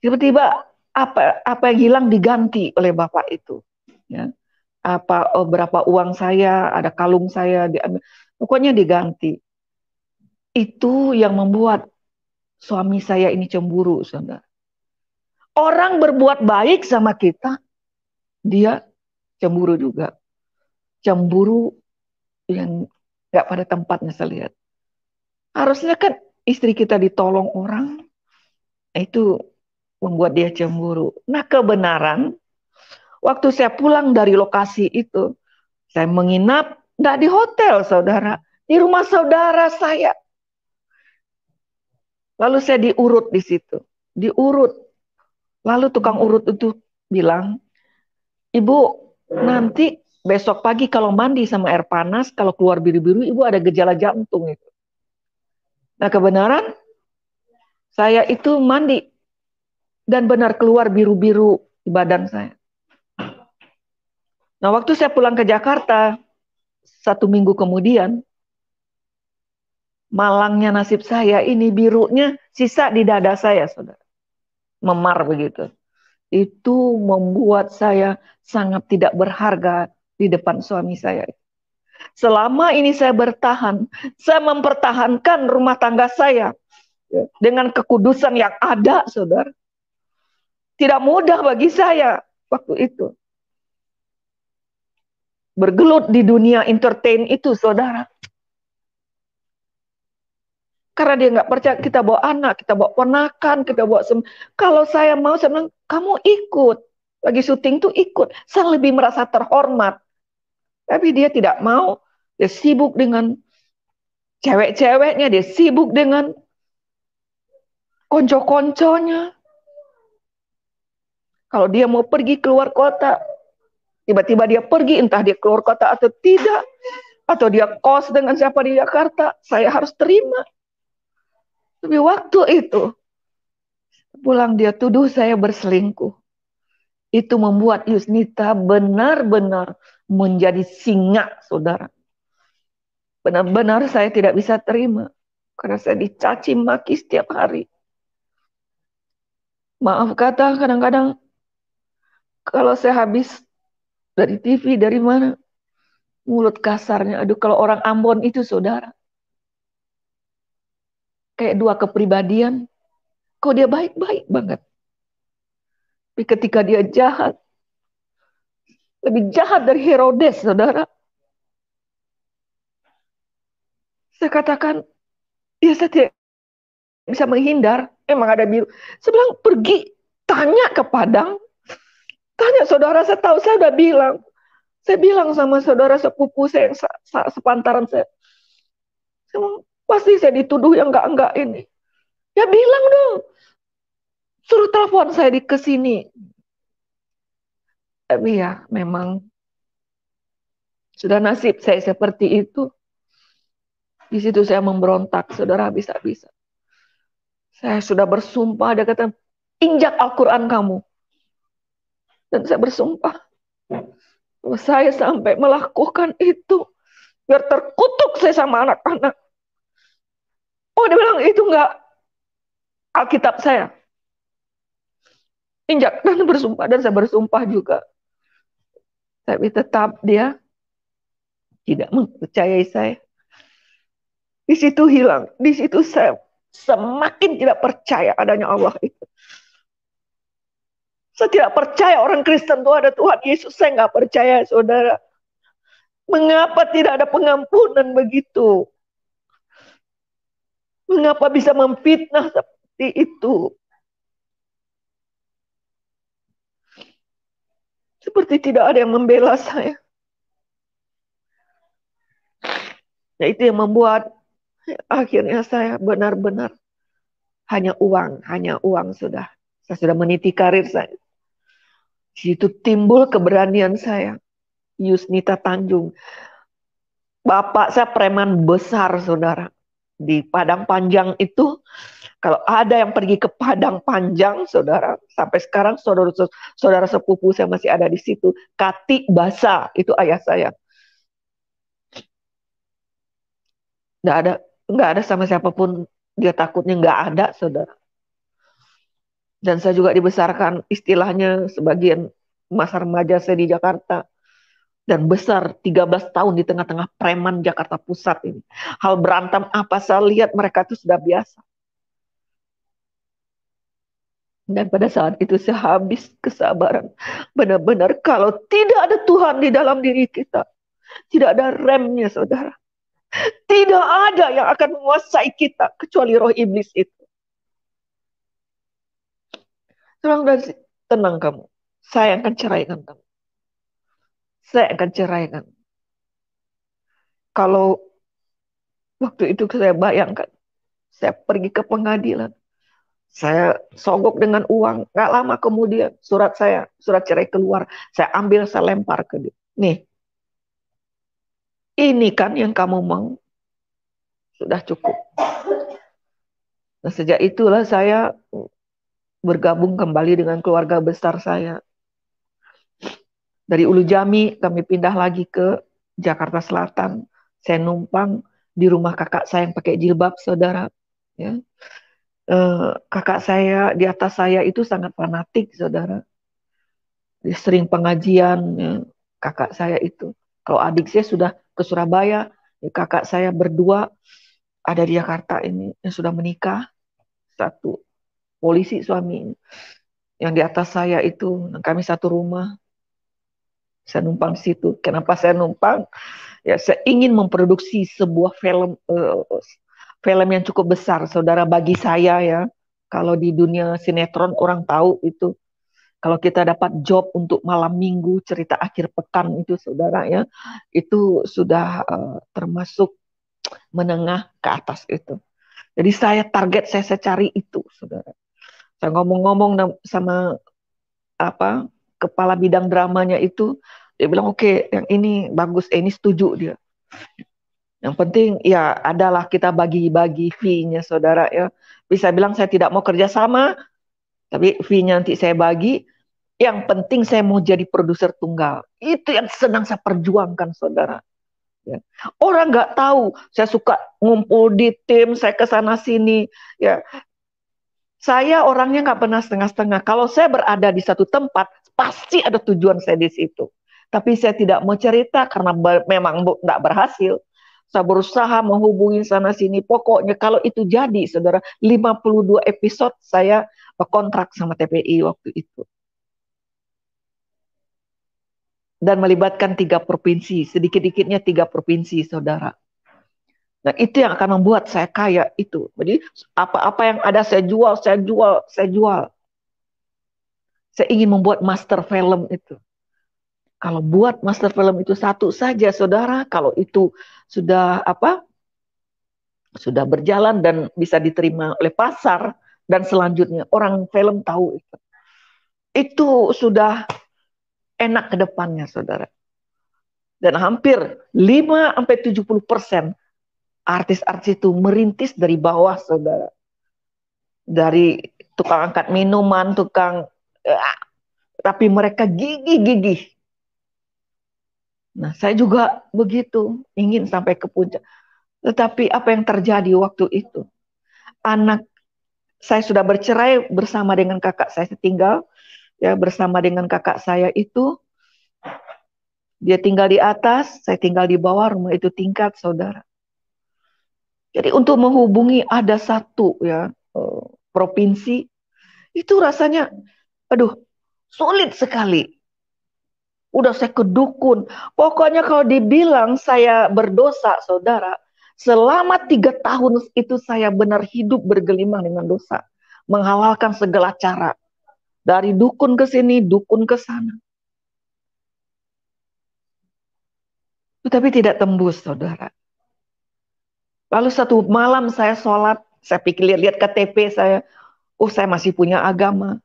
Tiba-tiba apa yang hilang diganti oleh bapak itu. Ya. Berapa uang saya, ada kalung saya diambil. Pokoknya diganti. Itu yang membuat suami saya ini cemburu, saudara. Orang berbuat baik sama kita, dia cemburu juga. Cemburu yang nggak pada tempatnya saya lihat. Harusnya kan istri kita ditolong orang, itu membuat dia cemburu. Nah kebenaran, waktu saya pulang dari lokasi itu, saya menginap, nggak di hotel saudara, di rumah saudara saya. Lalu saya diurut di situ, diurut. Lalu tukang urut itu bilang, Ibu, nanti besok pagi kalau mandi sama air panas, kalau keluar biru-biru, Ibu ada gejala jantung itu. Nah kebenaran, saya itu mandi dan benar keluar biru-biru di badan saya. Nah waktu saya pulang ke Jakarta, 1 minggu kemudian, malangnya nasib saya ini birunya sisa di dada saya, saudara. Memar begitu. Itu membuat saya sangat tidak berharga di depan suami saya. Selama ini saya bertahan, saya mempertahankan rumah tangga saya dengan kekudusan yang ada, saudara. Tidak mudah bagi saya waktu itu. Bergelut di dunia entertain itu, saudara. Karena dia nggak percaya, kita bawa anak, kita bawa ponakan, kita bawa kalau saya mau, saya bilang, kamu ikut. Lagi syuting tuh ikut. Saya lebih merasa terhormat. Tapi dia tidak mau. Dia sibuk dengan cewek-ceweknya, dia sibuk dengan konco-konconya. Kalau dia mau pergi keluar kota, tiba-tiba dia pergi, entah dia keluar kota atau tidak, atau dia kos dengan siapa di Jakarta, saya harus terima. Tapi waktu itu, pulang dia tuduh saya berselingkuh. Itu membuat Yusnita benar-benar menjadi singa, saudara. Benar-benar saya tidak bisa terima. Karena saya dicaci maki setiap hari. Maaf kata, kadang-kadang kalau saya habis dari TV, dari mana, mulut kasarnya. Aduh, kalau orang Ambon itu, saudara, kayak dua kepribadian. Kok dia baik-baik banget. Tapi ketika dia jahat, lebih jahat dari Herodes, saudara. Saya katakan, ya saya tidak bisa menghindar. Emang ada biru. Saya bilang, pergi, tanya ke Padang. Tanya saudara, saya tahu, saya udah bilang. Saya bilang sama saudara sepupu saya yang sepantaran saya. Saya bilang, pasti saya dituduh yang enggak-enggak ini. Ya bilang dong. Suruh telepon saya ke sini. Tapi ya memang sudah nasib saya seperti itu. Di situ saya memberontak, saudara, habis-habisan. Saya sudah bersumpah, dia kata, injak Al-Quran kamu. Dan saya bersumpah, saya sampai melakukan itu, biar terkutuk saya sama anak-anak. Oh, dia bilang, itu enggak Alkitab saya. Injak, dan bersumpah, dan saya bersumpah juga. Tapi tetap dia tidak mempercayai saya. Di situ hilang, di situ saya semakin tidak percaya adanya Allah itu. Saya tidak percaya orang Kristen itu ada Tuhan Yesus. Saya nggak percaya, saudara. Mengapa tidak ada pengampunan begitu? Mengapa bisa memfitnah seperti itu? Seperti tidak ada yang membela saya. Nah, itu yang membuat akhirnya saya benar-benar hanya uang sudah. Saya sudah meniti karir saya. Di situ timbul keberanian saya. Yusnita Tanjung. Bapak saya preman besar, saudara. Di Padang Panjang itu, kalau ada yang pergi ke Padang Panjang, saudara, sampai sekarang saudara sepupu saya masih ada di situ. Kati Basa, itu ayah saya. Nggak ada, nggak ada sama siapapun. Dia takutnya nggak ada, saudara. Dan saya juga dibesarkan istilahnya sebagian masa remaja saya di Jakarta. Dan besar 13 tahun di tengah-tengah preman Jakarta Pusat ini. Hal berantem apa saya lihat mereka itu sudah biasa. Dan pada saat itu saya habis kesabaran. Benar-benar kalau tidak ada Tuhan di dalam diri kita, tidak ada remnya, saudara. Tidak ada yang akan menguasai kita kecuali roh iblis itu. Tenang dan tenang kamu. Saya akan ceraikan kamu. Saya akan ceraikan. Kalau waktu itu saya bayangkan, saya pergi ke pengadilan. Saya sogok dengan uang. Gak lama kemudian surat cerai keluar. Saya ambil, saya lempar ke dia. Nih, ini kan yang kamu mau. Sudah cukup. Nah, sejak itulah saya bergabung kembali dengan keluarga besar saya. Dari Ulu Jami kami pindah lagi ke Jakarta Selatan. Saya numpang di rumah kakak saya yang pakai jilbab, saudara. Ya. Kakak saya di atas saya itu sangat fanatik, saudara. Dia sering pengajian, ya, kakak saya itu. Kalau adik saya sudah ke Surabaya, ya, kakak saya berdua ada di Jakarta ini yang sudah menikah. Satu polisi suami, yang di atas saya itu, kami satu rumah. Saya numpang di situ. Kenapa saya numpang? Ya, saya ingin memproduksi sebuah film yang cukup besar, saudara, bagi saya ya. Kalau di dunia sinetron orang tahu itu, kalau kita dapat job untuk malam minggu, cerita akhir pekan itu, saudara ya, itu sudah termasuk menengah ke atas itu. Jadi saya cari itu, saudara. Saya ngomong-ngomong sama apa kepala bidang dramanya itu, dia bilang oke, yang ini bagus, ini setuju dia. Yang penting ya adalah kita bagi-bagi fee-nya, saudara ya. Bisa bilang saya tidak mau kerja sama, tapi fee-nya nanti saya bagi. Yang penting saya mau jadi produser tunggal. Itu yang sedang saya perjuangkan, saudara. Ya. Orang nggak tahu, saya suka ngumpul di tim, saya ke sana sini. Ya, saya orangnya nggak pernah setengah-setengah. Kalau saya berada di satu tempat, pasti ada tujuan saya di situ. Tapi saya tidak mau cerita karena memang nggak berhasil. Saya berusaha menghubungi sana sini. Pokoknya kalau itu jadi, saudara, 52 episode saya kontrak sama TPI waktu itu. Dan melibatkan 3 provinsi, sedikit-dikitnya 3 provinsi, saudara. Nah, itu yang akan membuat saya kaya itu. Jadi apa-apa yang ada saya jual, saya jual, saya jual. Saya ingin membuat master film itu. Kalau buat master film itu satu saja, saudara, kalau itu sudah sudah berjalan dan bisa diterima oleh pasar dan selanjutnya orang film tahu itu sudah enak ke depannya, saudara. Dan hampir 5-70% artis-artis itu merintis dari bawah, saudara. Dari tukang angkat minuman, tapi mereka gigih-gigih. Nah, saya juga begitu, ingin sampai ke puncak. Tetapi apa yang terjadi waktu itu? Anak saya sudah bercerai bersama dengan kakak saya tinggal, ya bersama dengan kakak saya itu, dia tinggal di atas, saya tinggal di bawah, rumah itu tingkat, saudara. Jadi untuk menghubungi ada satu ya provinsi itu rasanya, aduh, sulit sekali. Udah saya ke dukun. Pokoknya kalau dibilang saya berdosa, saudara, selama 3 tahun itu saya benar hidup bergelimang dengan dosa. Menghalalkan segala cara. Dari dukun ke sini, dukun ke sana. Tapi tidak tembus, saudara. Lalu satu malam saya sholat, saya pikir lihat KTP saya, oh saya masih punya agama.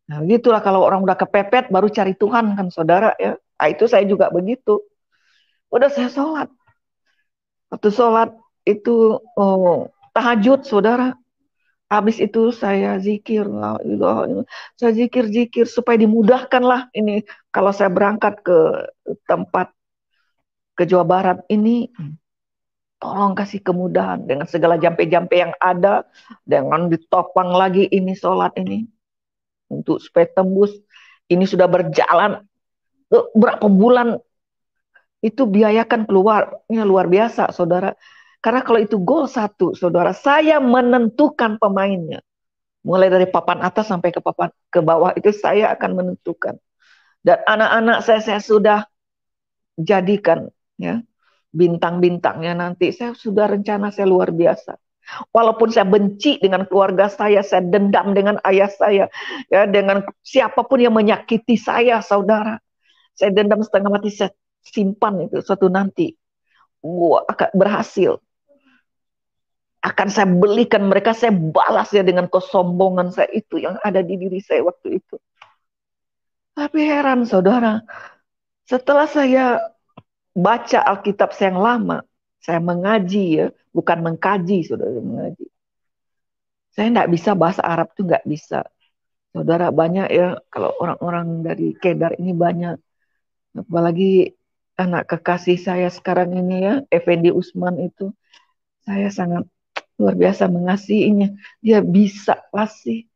Nah, gitulah kalau orang udah kepepet baru cari Tuhan kan, saudara ya. Nah, itu saya juga begitu. Udah saya sholat. Waktu sholat itu tahajud, saudara. Habis itu saya zikir, saya zikir-zikir supaya dimudahkan lah ini. Kalau saya berangkat ke tempat ke Jawa Barat ini, Tolong kasih kemudahan dengan segala jampe-jampe yang ada, dengan ditopang lagi ini sholat ini untuk supaya tembus. Ini sudah berjalan berapa bulan, itu biayakan keluarnya luar biasa, saudara. Karena kalau itu gol satu, saudara, saya menentukan pemainnya. Mulai dari papan atas sampai ke papan ke bawah itu saya akan menentukan. Dan anak-anak saya sudah jadikan ya bintang-bintangnya nanti. Saya sudah rencana saya luar biasa. Walaupun saya benci dengan keluarga saya dendam dengan ayah saya, ya dengan siapapun yang menyakiti saya, saudara. Saya dendam setengah mati, saya simpan itu suatu nanti. Gua akan berhasil. Akan saya belikan mereka, saya balas ya dengan kesombongan saya itu yang ada di diri saya waktu itu. Tapi heran saudara, setelah saya baca Alkitab saya yang lama, saya mengaji ya, bukan mengkaji, saudara, mengaji. Saya nggak bisa bahasa Arab tuh nggak bisa. Saudara, banyak ya, kalau orang-orang dari Kedar ini banyak. Apalagi anak kekasih saya sekarang ini ya, Effendi Usman itu. Saya sangat luar biasa mengasihinya. Dia bisa pasti.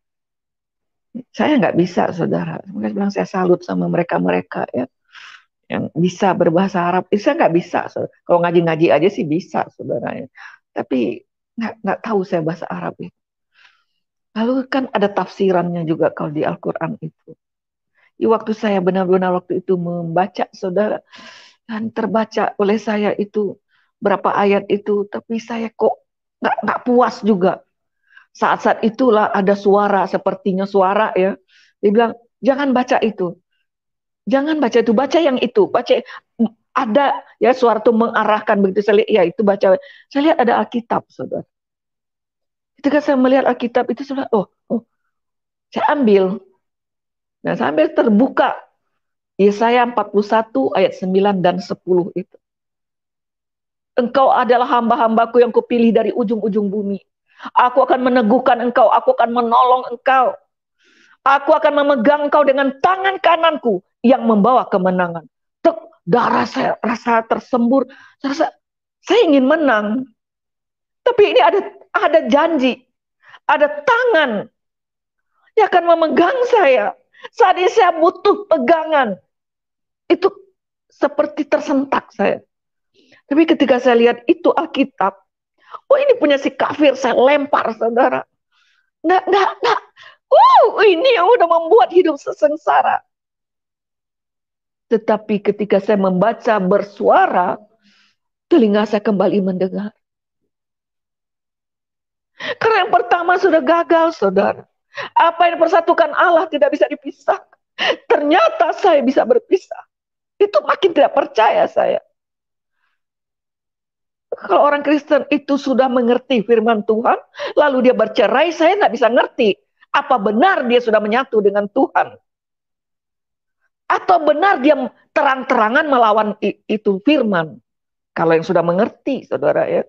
Saya nggak bisa, saudara. Mereka bilang saya salut sama mereka-mereka ya. Yang bisa berbahasa Arab. Saya nggak bisa. Saudara. Kalau ngaji-ngaji aja sih bisa, saudara. Ya. Tapi nggak tahu saya bahasa Arab itu. Lalu kan ada tafsirannya juga kalau di Al-Quran itu. Waktu saya benar-benar waktu itu membaca, saudara, dan terbaca oleh saya itu berapa ayat itu, tapi saya kok nggak puas juga. Saat-saat itulah ada suara, sepertinya suara ya. Dia bilang, jangan baca itu. Jangan baca itu, baca yang itu. Baca ada ya suara itu mengarahkan begitu saya lihat, ya itu baca. Saya lihat ada Alkitab, saudara. Ketika saya melihat Alkitab itu, saya bilang, oh, saya ambil. Nah, sambil terbuka Yesaya 41 ayat 9 dan 10 itu. Engkau adalah hamba-hambaku yang kupilih dari ujung-ujung bumi. Aku akan meneguhkan engkau, aku akan menolong engkau. Aku akan memegang engkau dengan tangan kananku yang membawa kemenangan. Darah saya rasa tersembur. Saya ingin menang. Tapi ini ada janji. Ada tangan yang akan memegang saya. Saat ini saya butuh pegangan. Itu seperti tersentak saya. Tapi ketika saya lihat itu Alkitab, oh ini punya si kafir, saya lempar, saudara. Nggak. Ini yang udah membuat hidup sengsara. Tetapi ketika saya membaca bersuara, telinga saya kembali mendengar. Karena yang pertama sudah gagal, saudara. Apa yang persatukan Allah tidak bisa dipisahkan. Ternyata saya bisa berpisah. Itu makin tidak percaya saya. Kalau orang Kristen itu sudah mengerti firman Tuhan, lalu dia bercerai, saya nggak bisa ngerti. Apa benar dia sudah menyatu dengan Tuhan? Atau benar dia terang-terangan melawan itu firman? Kalau yang sudah mengerti, saudara ya.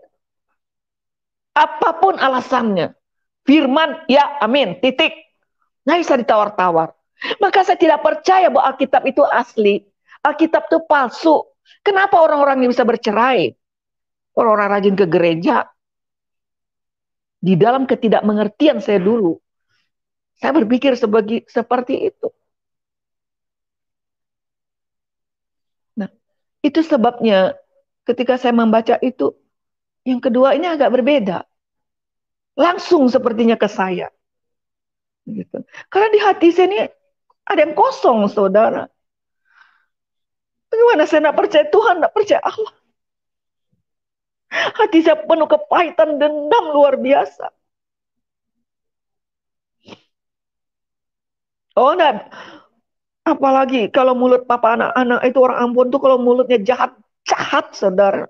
Apapun alasannya. Firman, ya amin, titik. Nggak bisa ditawar-tawar. Maka saya tidak percaya bahwa Alkitab itu asli. Alkitab itu palsu. Kenapa orang-orang ini bisa bercerai? Orang-orang rajin ke gereja. Di dalam ketidakmengertian saya dulu. Saya berpikir seperti itu. Nah, itu sebabnya ketika saya membaca itu, yang kedua ini agak berbeda. Langsung sepertinya ke saya. Gitu. Karena di hati saya ini ada yang kosong, saudara. Bagaimana saya tidak percaya Tuhan, tidak percaya Allah. Hati saya penuh kepahitan, dendam luar biasa. Oh, enggak. Apalagi kalau mulut papa anak-anak itu orang Ambon tuh kalau mulutnya jahat, saudara.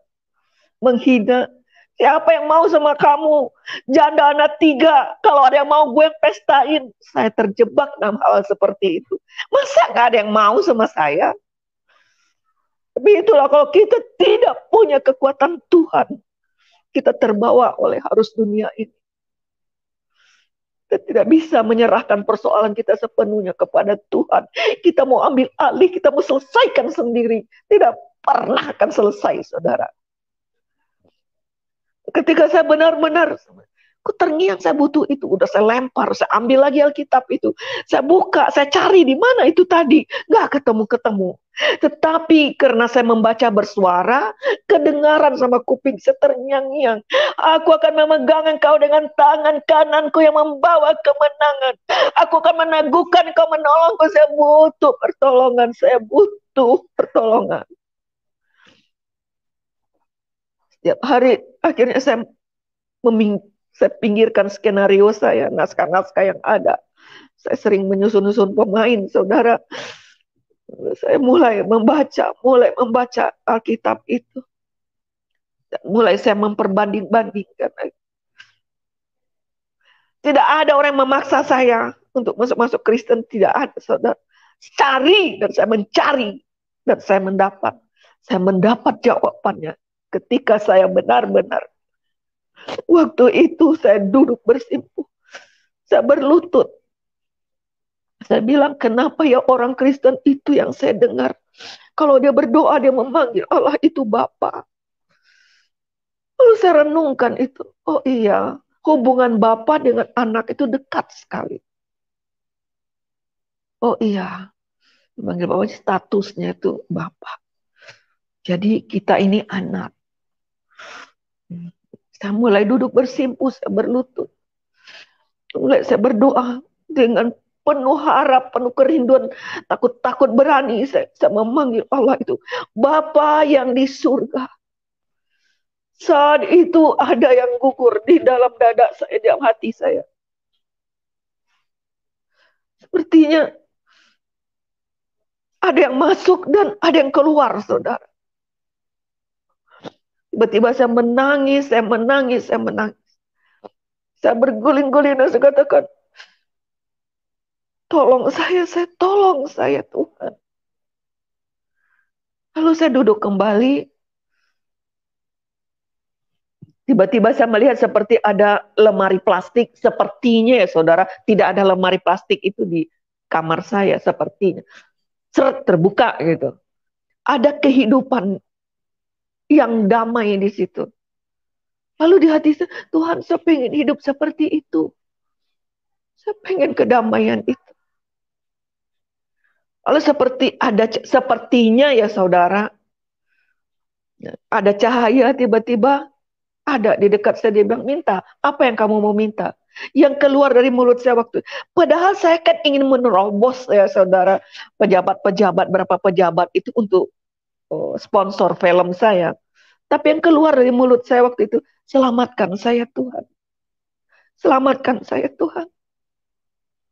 Menghina. Siapa yang mau sama kamu? Janda anak 3. Kalau ada yang mau gue pestain. Saya terjebak dalam hal seperti itu. Masa gak ada yang mau sama saya? Tapi itulah kalau kita tidak punya kekuatan Tuhan. Kita terbawa oleh arus dunia ini. Kita tidak bisa menyerahkan persoalan kita sepenuhnya kepada Tuhan. Kita mau ambil alih, kita mau selesaikan sendiri. Tidak pernah akan selesai, saudara. Ketika saya benar-benar, aku terngiang, saya butuh itu. Udah saya lempar, saya ambil lagi Alkitab itu. Saya buka, saya cari di mana itu tadi. Gak ketemu-ketemu. Tetapi karena saya membaca bersuara, kedengaran sama kuping saya terngiang-ngiang. Aku akan memegang engkau dengan tangan kananku yang membawa kemenangan. Aku akan meneguhkan engkau menolongku. Saya butuh pertolongan. Saya butuh pertolongan. Setiap hari akhirnya saya pinggirkan skenario saya, naskah-naskah yang ada. Saya sering menyusun-nyusun pemain, saudara. Saya mulai membaca Alkitab itu. Mulai saya memperbanding-bandingkan. Tidak ada orang yang memaksa saya untuk masuk Kristen. Tidak ada, saudara. Cari, dan saya mencari. Dan saya mendapat. Saya mendapat jawabannya. Ketika saya benar-benar. Waktu itu saya duduk bersimpuh. Saya berlutut. Saya bilang, kenapa ya orang Kristen itu yang saya dengar? Kalau dia berdoa, dia memanggil Allah itu Bapa. Lalu saya renungkan itu. Oh iya, hubungan Bapa dengan anak itu dekat sekali. Oh iya, memanggil Bapa, statusnya itu Bapa. Jadi kita ini anak. Saya mulai duduk bersimpuh, saya berlutut. Mulai saya berdoa dengan penuh harap, penuh kerinduan, takut-takut berani. Saya memanggil Allah itu, Bapa yang di surga. Saat itu ada yang gugur di dalam dada saya, di dalam hati saya. Sepertinya ada yang masuk dan ada yang keluar, saudara. Tiba-tiba saya menangis, saya menangis, saya menangis. Saya berguling-guling dan saya katakan, tolong saya Tuhan. Lalu saya duduk kembali. Tiba-tiba saya melihat seperti ada lemari plastik. Sepertinya ya saudara, tidak ada lemari plastik itu di kamar saya. Sepertinya. Seret terbuka gitu. Ada kehidupan yang damai di situ. Lalu di hati saya, Tuhan saya pengen hidup seperti itu. Saya pengen kedamaian itu. Lalu sepertinya ya saudara, ada cahaya tiba-tiba ada di dekat saya. Dia bilang, minta, apa yang kamu mau minta? Yang keluar dari mulut saya waktu. Padahal saya kan ingin menerobos ya saudara, pejabat-pejabat, berapa pejabat itu untuk sponsor film saya. Tapi yang keluar dari mulut saya waktu itu, selamatkan saya Tuhan. Selamatkan saya Tuhan.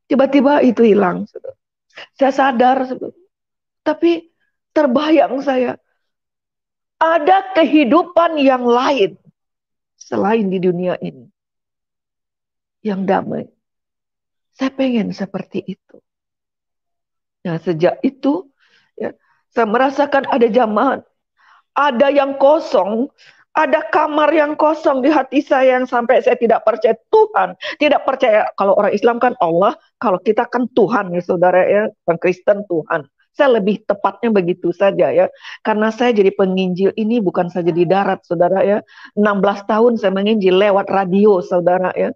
Tiba-tiba itu hilang. Saudara. Saya sadar. Saudara. Tapi terbayang saya. Ada kehidupan yang lain. Selain di dunia ini. Yang damai. Saya pengen seperti itu. Nah sejak itu. Ya, saya merasakan ada jamaah. Ada yang kosong. Ada kamar yang kosong di hati saya yang sampai saya tidak percaya Tuhan. Tidak percaya, kalau orang Islam kan Allah, kalau kita kan Tuhan ya saudara ya, orang Kristen Tuhan. Saya lebih tepatnya begitu saja ya. Karena saya jadi penginjil ini bukan saja di darat saudara ya. 16 tahun saya menginjil lewat radio saudara ya.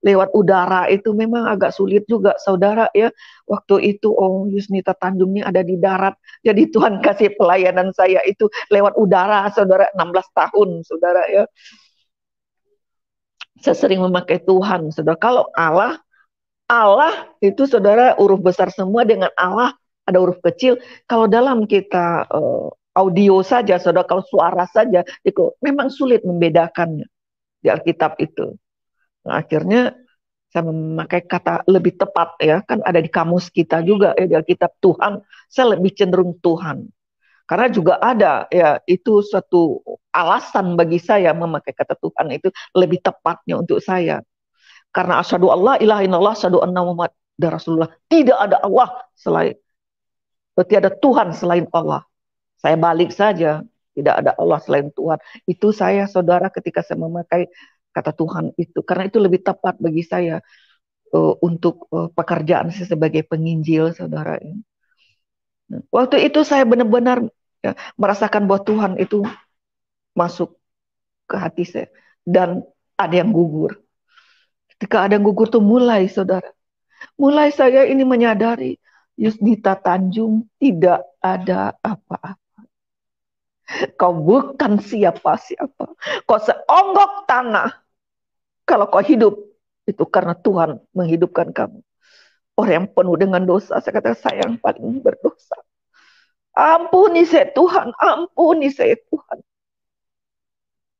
Lewat udara itu memang agak sulit juga saudara ya. Waktu itu Yusnita Tanjung ini ada di darat. Jadi Tuhan kasih pelayanan saya itu lewat udara saudara, 16 tahun saudara ya. Saya sering memakai Tuhan saudara. Kalau Allah itu saudara huruf besar semua, dengan Allah ada huruf kecil. Kalau dalam kita audio saja saudara, kalau suara saja itu memang sulit membedakannya di Alkitab itu. Nah, akhirnya saya memakai kata lebih tepat ya, kan ada di kamus kita juga ya, di Alkitab Tuhan, saya lebih cenderung Tuhan. Karena juga ada ya, itu suatu alasan bagi saya memakai kata Tuhan itu lebih tepatnya untuk saya. Karena asyhadu alla ilaha illallah, asyhadu anna Muhammad Rasulullah. Tidak ada Allah selain, berarti ada Tuhan selain Allah. Saya balik saja, tidak ada Allah selain Tuhan. Itu saya saudara ketika saya memakai kata Tuhan itu, karena itu lebih tepat bagi saya untuk pekerjaan saya sebagai penginjil saudara. Waktu itu saya benar-benar ya, merasakan bahwa Tuhan itu masuk ke hati saya. dan ada yang gugur. Ketika ada yang gugur tuh mulai, saudara. Mulai saya ini menyadari, Yusnita Tanjung tidak ada apa-apa. Kau bukan siapa-siapa. Kau seonggok tanah. Kalau kau hidup, itu karena Tuhan menghidupkan kamu. Orang yang penuh dengan dosa, saya kata saya yang paling berdosa. Ampuni saya Tuhan, ampuni saya Tuhan.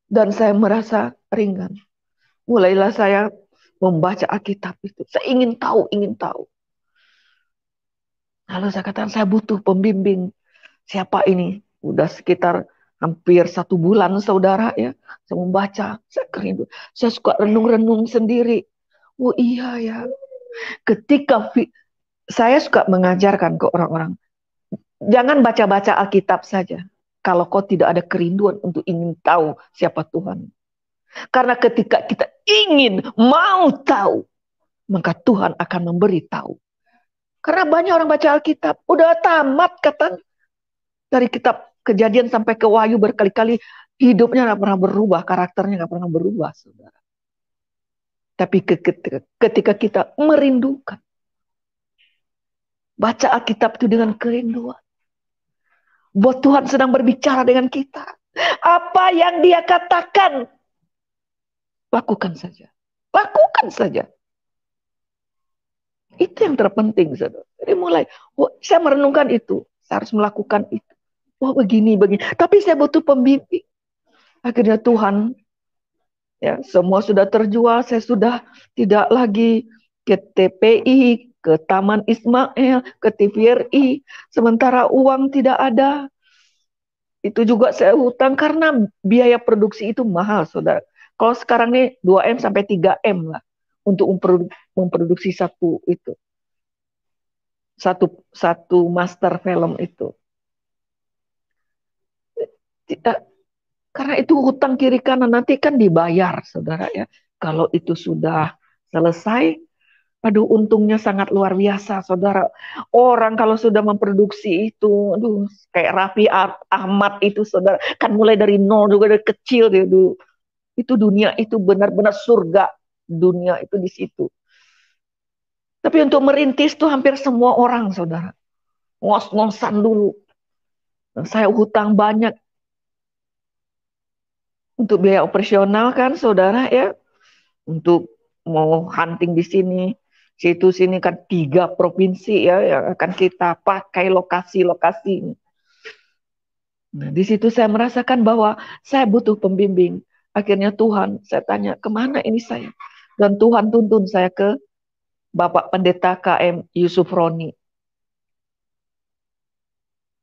Dan saya merasa ringan. Mulailah saya membaca Alkitab itu. Saya ingin tahu, ingin tahu. Lalu saya katakan saya butuh pembimbing. Siapa ini? Udah sekitar hampir 1 bulan saudara ya. Saya membaca, saya kerindu. Saya suka renung-renung sendiri. Oh iya ya. Ketika saya suka mengajarkan ke orang-orang. Jangan baca-baca Alkitab saja. Kalau kau tidak ada kerinduan untuk ingin tahu siapa Tuhan. Karena ketika kita ingin, mau tahu, maka Tuhan akan memberi tahu. Karena banyak orang baca Alkitab, udah tamat kata dari kitab Kejadian sampai ke Wahyu berkali-kali, hidupnya nggak pernah berubah, karakternya nggak pernah berubah, saudara. Tapi ketika kita merindukan, baca Alkitab itu dengan kerinduan, bahwa Tuhan sedang berbicara dengan kita. Apa yang Dia katakan, lakukan saja. Lakukan saja. Itu yang terpenting, saudara. Jadi mulai, saya merenungkan itu. Saya harus melakukan itu. Wah begini. Tapi saya butuh pembimbing. Akhirnya Tuhan, ya semua sudah terjual. Saya sudah tidak lagi ke TPI, ke Taman Ismail, ke TVRI. Sementara uang tidak ada. Itu juga saya hutang karena biaya produksi itu mahal, saudara. Kalau sekarang nih 2M sampai 3M lah untuk memproduksi satu master film itu. Tidak, karena itu hutang kiri kanan nanti kan dibayar, saudara ya. Kalau itu sudah selesai, aduh untungnya sangat luar biasa, saudara. Orang kalau sudah memproduksi itu, aduh kayak Raffi Ahmad itu, saudara, kan mulai dari nol juga dari kecil dia dulu. Itu dunia itu benar-benar surga, dunia itu di situ. Tapi untuk merintis tuh hampir semua orang, saudara. Ngos-ngosan dulu. Saya hutang banyak untuk biaya operasional kan, saudara ya. Untuk mau hunting di sini, situ sini kan 3 provinsi ya yang akan kita pakai lokasi-lokasi. Nah, di situ saya merasakan bahwa saya butuh pembimbing. Akhirnya Tuhan, saya tanya, kemana ini saya? Dan Tuhan tuntun saya ke Bapak Pendeta KM Yusuf Roni.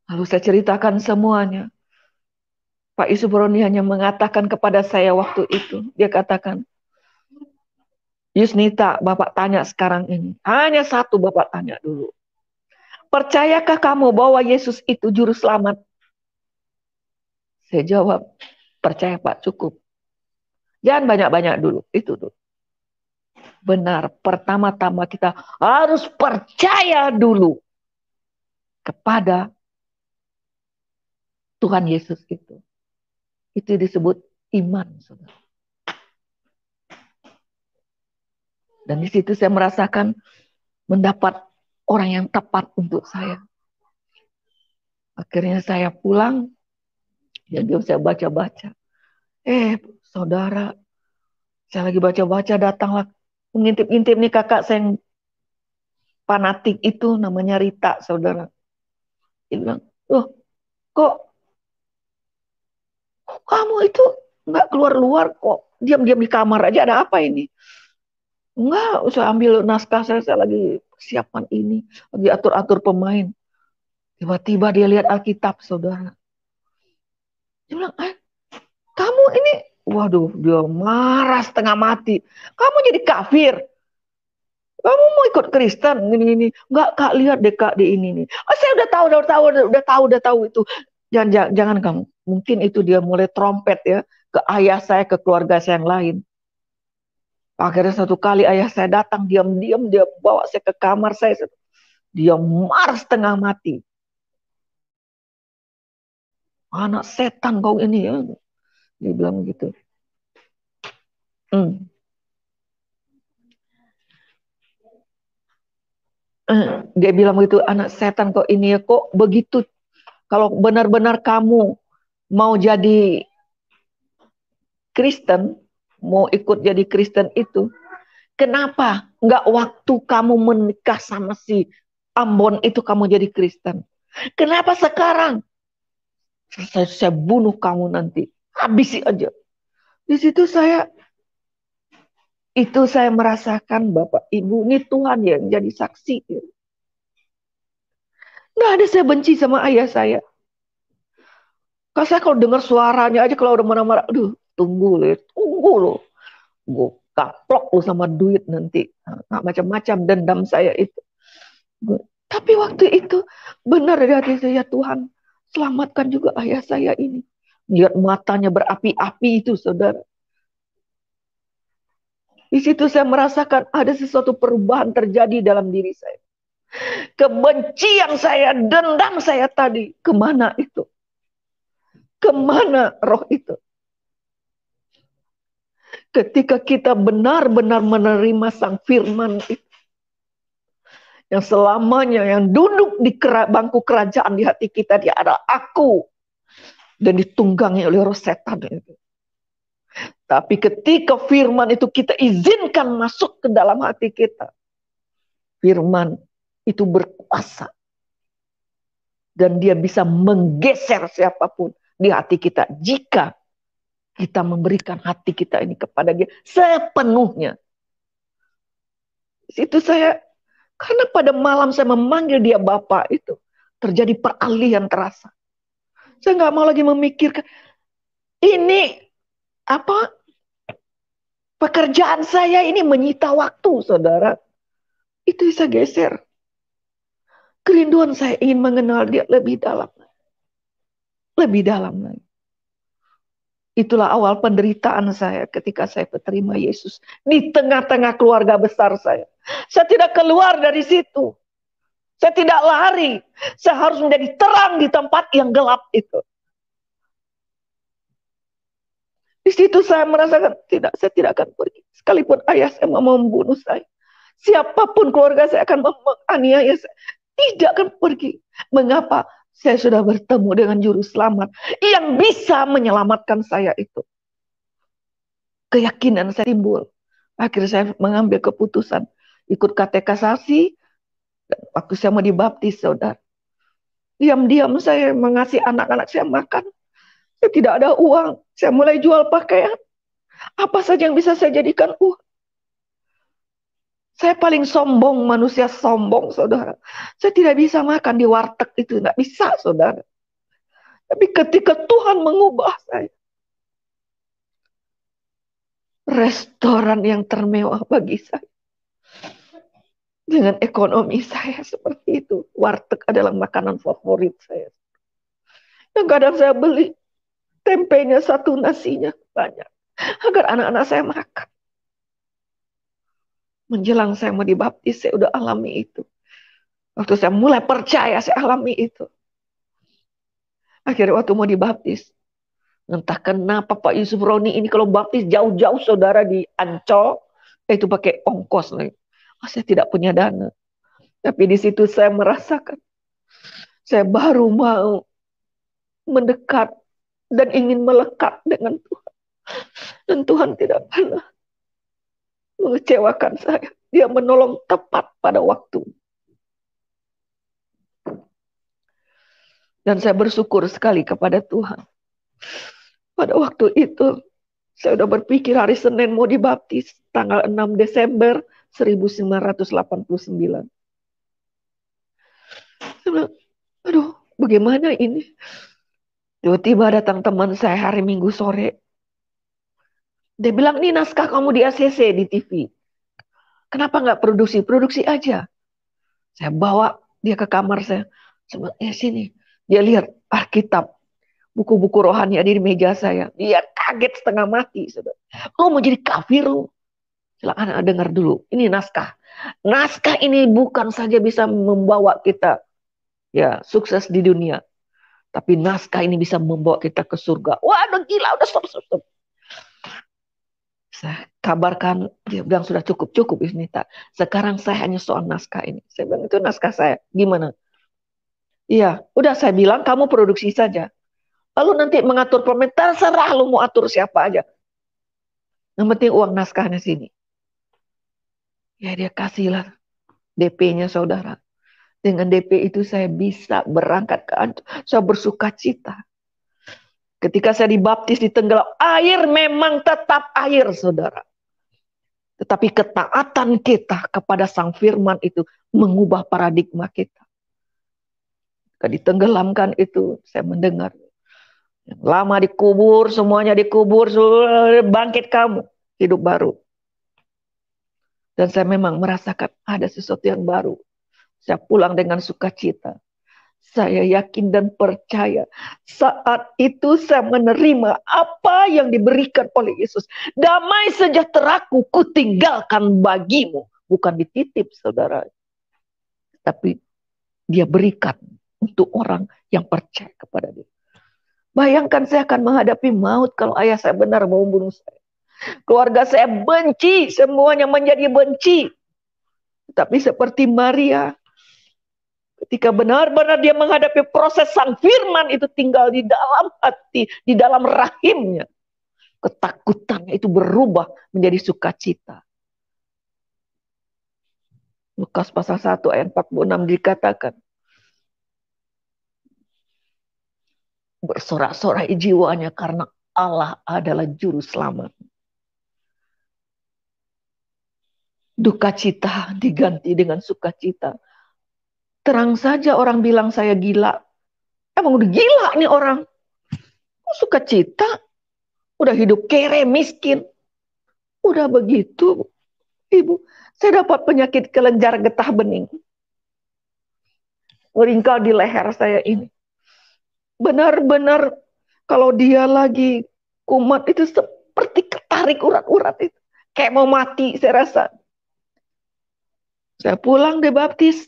Lalu saya ceritakan semuanya. Pak Yusuf Roni hanya mengatakan kepada saya waktu itu, dia katakan, Yusnita, Bapak tanya sekarang ini. Hanya satu Bapak tanya dulu. Percayakah kamu bahwa Yesus itu juru selamat? Saya jawab, percaya Pak, cukup. Jangan banyak-banyak dulu, itu dulu. Benar, pertama-tama kita harus percaya dulu kepada Tuhan Yesus itu. Itu disebut iman, saudara. Dan di situ saya merasakan mendapat orang yang tepat untuk saya. Akhirnya saya pulang, jadi saya baca-baca. Saudara, saya lagi baca-baca, datanglah mengintip-intip nih kakak saya yang fanatik itu, namanya Rita, saudara. Dia bilang, loh, kok kamu itu nggak keluar-luar kok, diam-diam di kamar aja, ada apa ini? Enggak, saya ambil naskah saya lagi persiapan ini, lagi atur-atur pemain. Tiba-tiba dia lihat Alkitab, saudara. Dia bilang, kamu ini, waduh, dia marah setengah mati. Kamu jadi kafir. Kamu mau ikut Kristen ini. Enggak, Kak, lihat deh Kak di ini nih. Oh, saya udah tahu itu. Jangan kamu. Mungkin itu dia mulai trompet ya ke ayah saya, ke keluarga saya yang lain. Akhirnya satu kali ayah saya datang diam-diam, dia bawa saya ke kamar saya. Dia marah setengah mati. Anak setan kau ini ya. Dia bilang gitu. Hmm. Dia bilang begitu, anak setan kok ini ya, kok begitu. Kalau benar-benar kamu mau jadi Kristen, mau ikut jadi Kristen itu, kenapa nggak waktu kamu menikah sama si Ambon itu kamu jadi Kristen? Kenapa sekarang? Saya bunuh kamu nanti, habisi aja. Di situ saya merasakan Bapak Ibu, ini Tuhan yang jadi saksi. Nggak ada saya benci sama ayah saya. Kalau saya kalau dengar suaranya aja kalau udah marah-marah, aduh tunggu loh. Gue kaplok lu sama duit nanti. Nah, macam-macam dendam saya itu. Tapi waktu itu benar dari hati saya, Tuhan selamatkan juga ayah saya ini. Lihat matanya berapi-api itu, saudara. Di situ saya merasakan ada sesuatu perubahan terjadi dalam diri saya. Kebencian saya, dendam saya tadi, kemana itu? Kemana roh itu? Ketika kita benar-benar menerima sang firman itu, yang selamanya yang duduk di bangku kerajaan di hati kita, dia adalah aku, dan ditunggangi oleh roh setan itu. Tapi ketika firman itu kita izinkan masuk ke dalam hati kita, firman itu berkuasa dan dia bisa menggeser siapapun di hati kita jika kita memberikan hati kita ini kepada dia sepenuhnya. Itu saya, karena pada malam saya memanggil dia Bapak itu, terjadi peralihan terasa. Saya nggak mau lagi memikirkan, ini apa, pekerjaan saya ini menyita waktu, saudara. Itu bisa geser. Kerinduan saya ingin mengenal dia lebih dalam. Lebih dalam lagi. Itulah awal penderitaan saya ketika saya menerima Yesus. Di tengah-tengah keluarga besar saya. Saya tidak keluar dari situ. Saya tidak lari. Saya harus menjadi terang di tempat yang gelap itu. Di situ saya merasakan, saya tidak akan pergi. Sekalipun ayah saya mau membunuh saya. Siapapun keluarga saya akan menganiaya saya. Tidak akan pergi. Mengapa? Saya sudah bertemu dengan juru selamat yang bisa menyelamatkan saya itu. Keyakinan saya timbul. Akhirnya saya mengambil keputusan ikut katekisasi. Waktu saya mau dibaptis, saudara. Diam-diam saya mengasihi anak-anak saya makan. Saya tidak ada uang. Saya mulai jual pakaian. Apa saja yang bisa saya jadikan uang. Saya paling sombong, manusia sombong, saudara. Saya tidak bisa makan di warteg itu, nggak bisa, saudara. Tapi ketika Tuhan mengubah saya, restoran yang termewah bagi saya. Dengan ekonomi saya seperti itu, warteg adalah makanan favorit saya. Yang kadang saya beli tempenya satu, nasinya banyak, agar anak-anak saya makan. Menjelang saya mau dibaptis, saya udah alami itu. Waktu saya mulai percaya, saya alami itu. Akhirnya waktu mau dibaptis, entah kenapa Pak Yusuf Roni ini kalau baptis jauh-jauh saudara di Ancol, itu pakai ongkos lagi. Saya tidak punya dana. Tapi di situ saya merasakan, saya baru mau mendekat dan ingin melekat dengan Tuhan. Dan Tuhan tidak pernah mengecewakan saya. Dia menolong tepat pada waktu. Dan saya bersyukur sekali kepada Tuhan. Pada waktu itu, saya sudah berpikir hari Senin mau dibaptis. Tanggal 6 Desember 1989. Saya bilang, aduh, bagaimana ini? Tiba-tiba datang teman saya hari Minggu sore. Dia bilang, ini naskah kamu di ACC, di TV. Kenapa nggak produksi? Produksi aja. Saya bawa dia ke kamar saya. Saya bilang, sini. Dia lihat Alkitab. Buku-buku rohani ada di meja saya. Dia kaget setengah mati. Lo mau jadi kafir lo? Silakan anak dengar dulu. Ini naskah. Naskah ini bukan saja bisa membawa kita ya sukses di dunia. Tapi naskah ini bisa membawa kita ke surga. Wah, udah gila, udah stop. Saya kabarkan, dia bilang sudah cukup Yusnita. Sekarang saya hanya soal naskah ini. Saya bilang itu naskah saya. Gimana? Iya, udah saya bilang kamu produksi saja. Lalu nanti mengatur pemain, terserah lu mau atur siapa aja. Yang penting uang naskahnya sini. Ya dia kasihlah DP-nya saudara. Dengan DP itu saya bisa berangkat ke Ancol. Saya bersuka cita. Ketika saya dibaptis di Tenggelam, air memang tetap air saudara. Tetapi ketaatan kita kepada Sang Firman itu mengubah paradigma kita. Ketika ditenggelamkan itu, saya mendengar. Yang lama dikubur, semuanya dikubur, bangkit kamu, hidup baru. Dan saya memang merasakan ada sesuatu yang baru. Saya pulang dengan sukacita. Saya yakin dan percaya saat itu saya menerima apa yang diberikan oleh Yesus. Damai sejahteraku kutinggalkan bagimu. Bukan dititip saudara. Tapi dia berikan untuk orang yang percaya kepada dia. Bayangkan saya akan menghadapi maut kalau ayah saya benar mau membunuh saya. Keluarga saya benci, semuanya menjadi benci. Tapi seperti Maria, ketika benar-benar dia menghadapi proses Sang Firman itu tinggal di dalam hati, di dalam rahimnya. Ketakutannya itu berubah menjadi sukacita. Lukas pasal 1 ayat 46 dikatakan, bersorak-sorai jiwanya karena Allah adalah juru selamat. Duka cita diganti dengan sukacita. Terang saja orang bilang saya gila. Emang udah gila nih orang. Kok sukacita? Udah hidup kere, miskin. Udah begitu, Ibu. Saya dapat penyakit kelenjar getah bening. Meringkal di leher saya ini. Benar-benar kalau dia lagi kumat itu seperti ketarik urat-urat itu. Kayak mau mati saya rasa. Saya pulang dibaptis.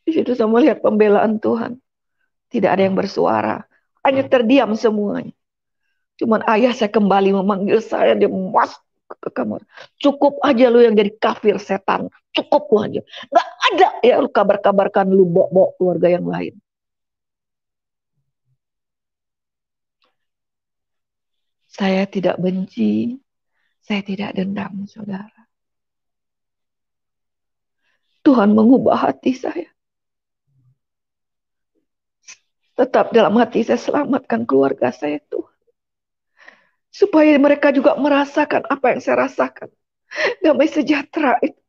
Di situ saya melihat pembelaan Tuhan. Tidak ada yang bersuara. Hanya terdiam semuanya. Cuman ayah saya kembali memanggil saya. Dia masuk ke kamar. Cukup aja lu yang jadi kafir setan. Cukup lu aja. Gak ada ya lu kabar-kabarkan lu bawa keluarga yang lain. Saya tidak benci. Saya tidak dendam, saudara. Tuhan mengubah hati saya. Tetap dalam hati saya selamatkan keluarga saya, Tuhan. Supaya mereka juga merasakan apa yang saya rasakan. Damai sejahtera itu.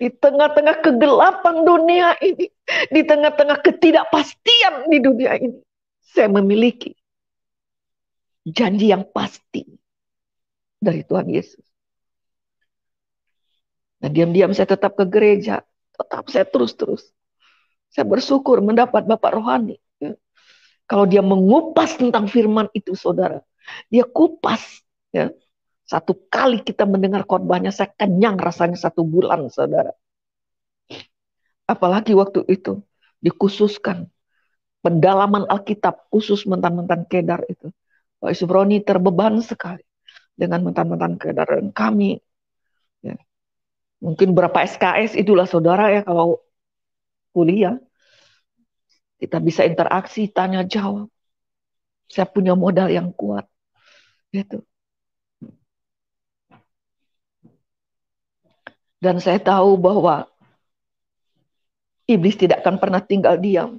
Di tengah-tengah kegelapan dunia ini. Di tengah-tengah ketidakpastian di dunia ini. Saya memiliki janji yang pasti dari Tuhan Yesus. Nah, diam-diam saya tetap ke gereja. Tetap saya terus-terus. Saya bersyukur mendapat Bapak rohani. Ya. Kalau dia mengupas tentang firman itu, saudara. Dia kupas. Ya. Satu kali kita mendengar khotbahnya, saya kenyang rasanya 1 bulan, saudara. Apalagi waktu itu dikhususkan pendalaman Alkitab khusus mentan-mentan Kedar itu. Pak Subroni terbeban sekali dengan mentan-mentan Kedar. Dan kami, ya, mungkin berapa SKS itulah saudara ya kalau kuliah. Kita bisa interaksi, tanya jawab. Saya punya modal yang kuat. Gitu. Dan saya tahu bahwa iblis tidak akan pernah tinggal diam.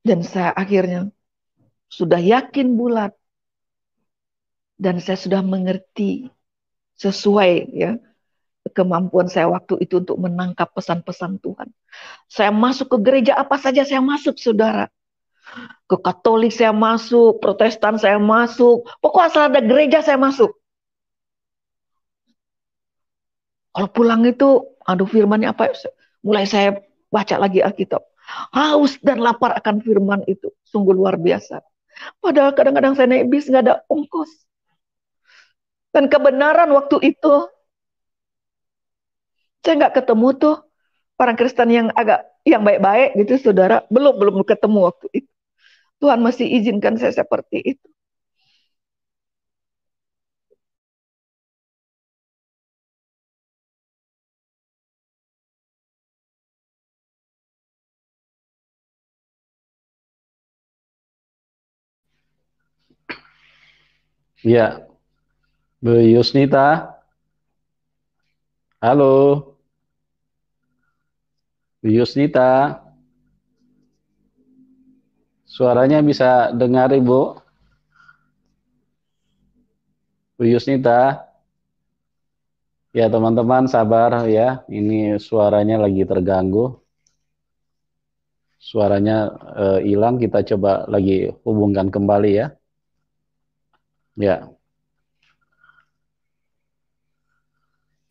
Dan saya akhirnya sudah yakin bulat. Dan saya sudah mengerti sesuai ya kemampuan saya waktu itu untuk menangkap pesan-pesan Tuhan. Saya masuk ke gereja apa saja saya masuk, saudara. Ke Katolik saya masuk, Protestan saya masuk. Pokoknya asal ada gereja saya masuk. Kalau pulang itu, aduh firmannya apa? Mulai saya baca lagi Alkitab. Haus dan lapar akan firman itu. Sungguh luar biasa. Padahal kadang-kadang saya naik bis nggak ada ongkos. Dan kebenaran waktu itu, saya nggak ketemu tuh orang Kristen yang yang baik-baik gitu, saudara. Belum ketemu waktu itu. Tuhan masih izinkan saya seperti itu. Ya, Bu Yusnita. Halo, Bu Yusnita. Suaranya bisa dengar Ibu? Bu Yusnita. Ya, teman-teman sabar ya. Ini suaranya lagi terganggu. Suaranya hilang, kita coba lagi hubungkan kembali ya. Ya,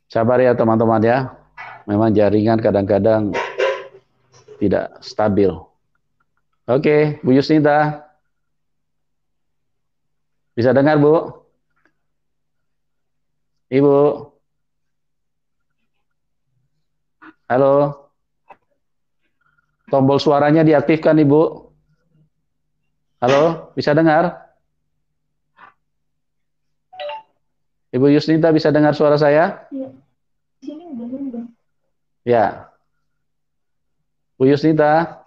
sabar ya teman-teman ya. Memang jaringan kadang-kadang tidak stabil. Oke, Bu Yusnita. Bisa dengar, Bu? Ibu. Halo. Tombol suaranya diaktifkan, Ibu. Halo, bisa dengar? Ibu Yusnita bisa dengar suara saya? Ya. Bu Yusnita.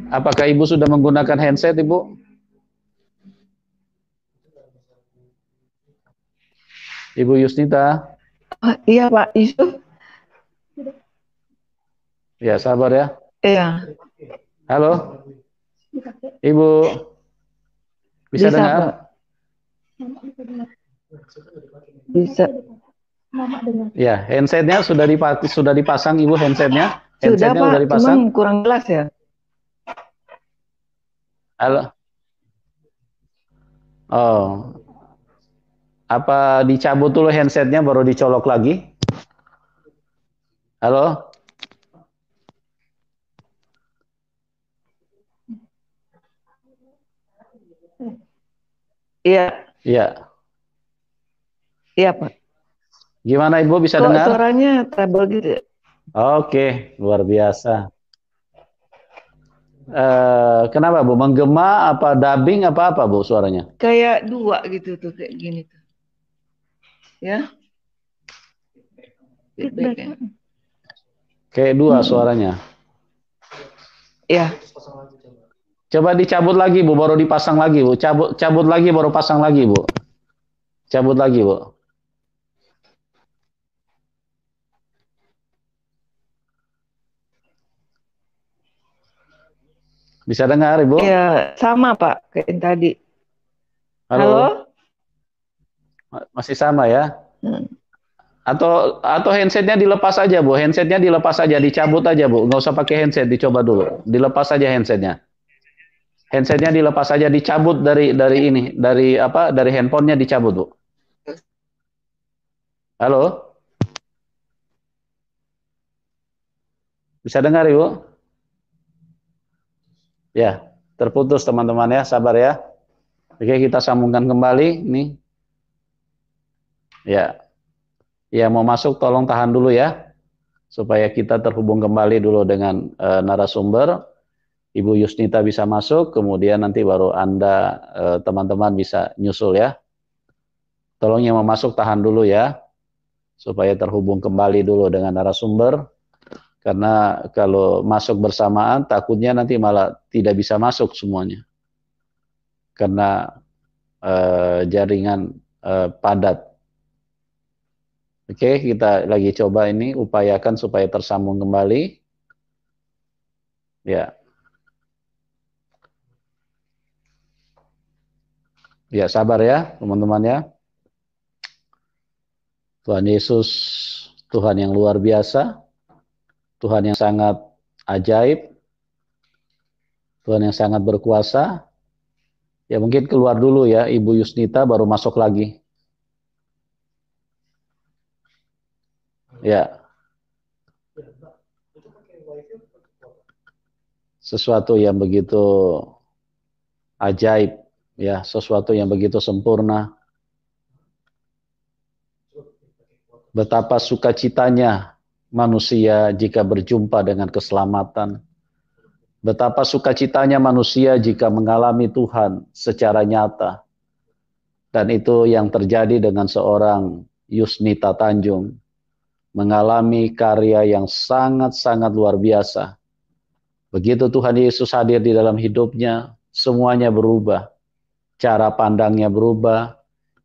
Apakah Ibu sudah menggunakan handset, Ibu? Ibu Yusnita. Iya Pak Yusuf. Ya, sabar ya. Iya. Halo, Ibu. Bisa Bisa Pak. dengar? Bisa. Ya, handsetnya sudah dipasang, Ibu, handsetnya? Sudah Handsetnya Pak, sudah cuman dipasang? kurang jelas ya. Halo. Oh, apa dicabut dulu handsetnya baru dicolok lagi? Halo? Iya, Iya. iya Pak. Gimana Ibu bisa Kok dengar? suaranya treble gitu ya? Oke, luar biasa. Kenapa Bu? Menggema apa dubbing apa Bu suaranya? Kayak dua gitu tuh, kayak gini tuh. Ya, feedback ya. Kayak dua suaranya. Ya, Coba dicabut lagi Bu, baru dipasang lagi Bu. Cabut lagi baru pasang lagi Bu. Cabut lagi Bu. Bisa dengar Ibu? ya sama Pak kayak yang tadi. Halo? Halo? Masih sama ya? Hmm. Atau handsetnya dilepas aja Bu, handsetnya dilepas aja, dicabut aja Bu, nggak usah pakai handset, dicoba dulu, dilepas aja handsetnya, handsetnya dilepas aja, dicabut dari ini, dari apa, dari handphonenya dicabut Bu. Halo, bisa dengar Ibu? Ya, terputus teman-teman ya, sabar ya. Oke, kita sambungkan kembali, nih, ya, ya mau masuk tolong tahan dulu ya, supaya kita terhubung kembali dulu dengan narasumber. Ibu Yusnita bisa masuk, kemudian nanti baru Anda, teman-teman bisa nyusul ya. Tolong yang mau masuk tahan dulu ya, supaya terhubung kembali dulu dengan narasumber. Karena kalau masuk bersamaan, takutnya nanti malah tidak bisa masuk semuanya. Karena jaringan padat. Oke, kita lagi coba ini, upayakan supaya tersambung kembali. Ya, ya sabar ya teman-teman ya. Tuhan Yesus, Tuhan yang luar biasa, Tuhan yang sangat ajaib, Tuhan yang sangat berkuasa. Ya mungkin keluar dulu ya Ibu Yusnita baru masuk lagi. Ya. Sesuatu yang begitu ajaib ya, sesuatu yang begitu sempurna. Betapa sukacitanya manusia jika berjumpa dengan keselamatan. Betapa sukacitanya manusia jika mengalami Tuhan secara nyata. Dan itu yang terjadi dengan seorang Yusnita Tanjung. Mengalami karya yang sangat-sangat luar biasa. Begitu Tuhan Yesus hadir di dalam hidupnya, semuanya berubah. Cara pandangnya berubah,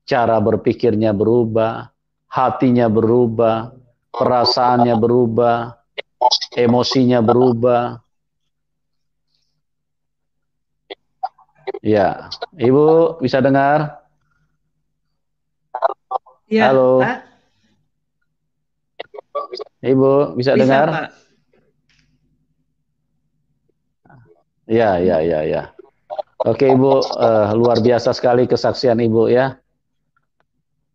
cara berpikirnya berubah, hatinya berubah, perasaannya berubah, emosinya berubah. Ya, Ibu bisa dengar? Ya, Halo, Pak. Ibu bisa Bisa, dengar? Pak. Ya, ya, ya, ya. Oke, Ibu, luar biasa sekali kesaksian Ibu ya.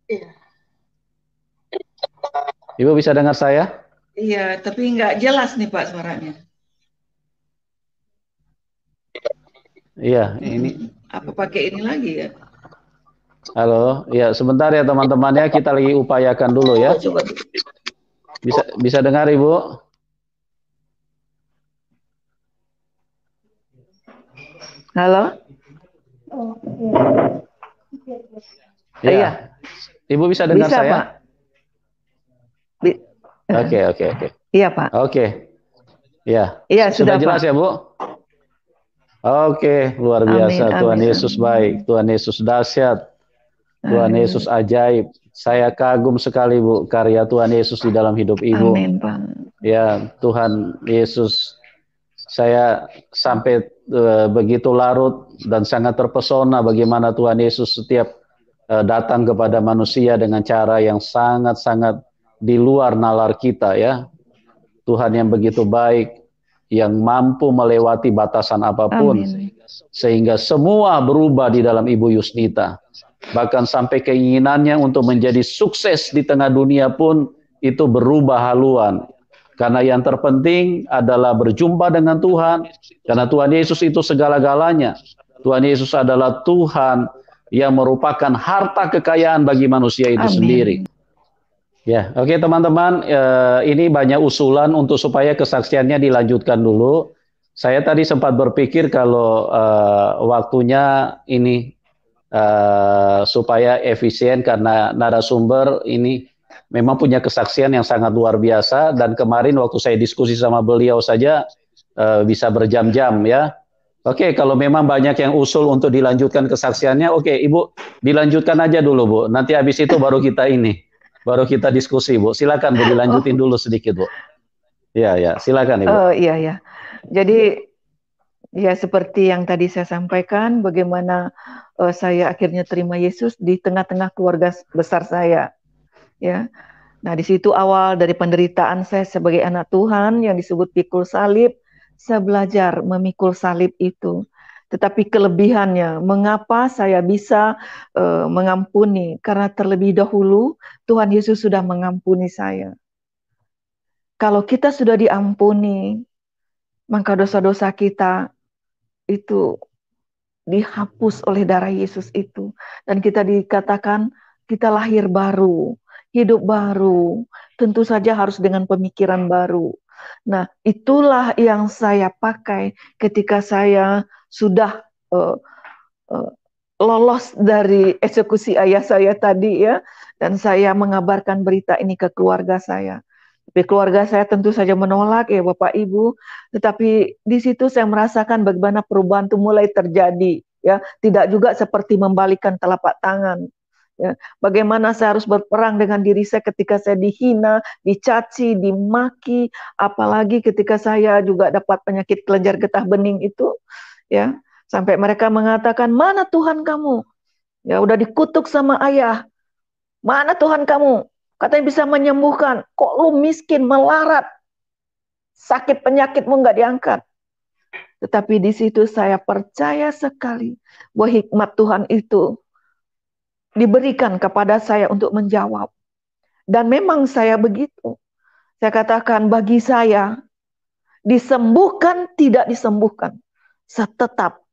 Iya. Ibu bisa dengar saya? Iya, tapi nggak jelas nih Pak suaranya. Iya, ini. Apa pakai ini lagi ya? Halo, ya sebentar ya teman-teman ya, kita lagi upayakan dulu Coba, ya. coba. Bisa bisa dengar Ibu? Halo? Ya, Iya, Ibu bisa dengar bisa Pak. saya? Oke, oke, oke. Iya Pak. Oke, ya. Iya Sudah sudah jelas Pak. ya, Bu? Oke, luar Amin, biasa. Tuhan amin, Yesus baik, amin. Tuhan Yesus dahsyat, Tuhan Yesus Amin, ajaib. Saya kagum sekali, Bu, karya Tuhan Yesus di dalam hidup Ibu. amin Pak. Ya, Tuhan Yesus, saya sampai begitu larut dan sangat terpesona bagaimana Tuhan Yesus setiap datang kepada manusia dengan cara yang sangat-sangat di luar nalar kita ya. Tuhan yang begitu baik, yang mampu melewati batasan apapun, Amin. sehingga semua berubah di dalam Ibu Yusnita. Bahkan sampai keinginannya untuk menjadi sukses di tengah dunia pun itu berubah haluan. Karena yang terpenting adalah berjumpa dengan Tuhan, karena Tuhan Yesus itu segala-galanya. Tuhan Yesus adalah Tuhan yang merupakan harta kekayaan bagi manusia itu sendiri. Amin. Ya, oke teman-teman, ini banyak usulan untuk supaya kesaksiannya dilanjutkan dulu. Saya tadi sempat berpikir kalau waktunya ini supaya efisien karena narasumber ini memang punya kesaksian yang sangat luar biasa dan kemarin waktu saya diskusi sama beliau saja bisa berjam-jam ya. Oke, kalau memang banyak yang usul untuk dilanjutkan kesaksiannya, oke, Ibu dilanjutkan aja dulu, Bu. Nanti habis itu baru kita diskusi, Bu. Silakan, Bu, dilanjutin Oh, dulu sedikit, Bu. Ya, ya, silakan, Ibu. iya ya. Jadi ya seperti yang tadi saya sampaikan, bagaimana saya akhirnya terima Yesus di tengah-tengah keluarga besar saya. Ya, nah di situ awal dari penderitaan saya sebagai anak Tuhan yang disebut pikul salib, saya belajar memikul salib itu. Tetapi kelebihannya, mengapa saya bisa mengampuni? Karena terlebih dahulu Tuhan Yesus sudah mengampuni saya. Kalau kita sudah diampuni, maka dosa-dosa kita itu dihapus oleh darah Yesus itu. Dan kita dikatakan kita lahir baru, hidup baru. Tentu saja harus dengan pemikiran baru. Nah, itulah yang saya pakai ketika saya sudah uh, uh, lolos dari eksekusi ayah saya tadi ya. Dan saya mengabarkan berita ini ke keluarga saya. Tapi keluarga saya tentu saja menolak ya Bapak Ibu, tetapi di situ saya merasakan bagaimana perubahan itu mulai terjadi ya, tidak juga seperti membalikan telapak tangan. Ya, bagaimana saya harus berperang dengan diri saya ketika saya dihina, dicaci, dimaki, apalagi ketika saya juga dapat penyakit kelenjar getah bening itu, ya, sampai mereka mengatakan, "Mana Tuhan kamu? Ya udah dikutuk sama ayah. Mana Tuhan kamu? Katanya bisa menyembuhkan. Kok lu miskin, melarat? Sakit penyakitmu nggak diangkat." Tetapi di situ saya percaya sekali bahwa hikmat Tuhan itu diberikan kepada saya untuk menjawab. Dan memang saya begitu. Saya katakan bagi saya, disembuhkan tidak disembuhkan, saya tetap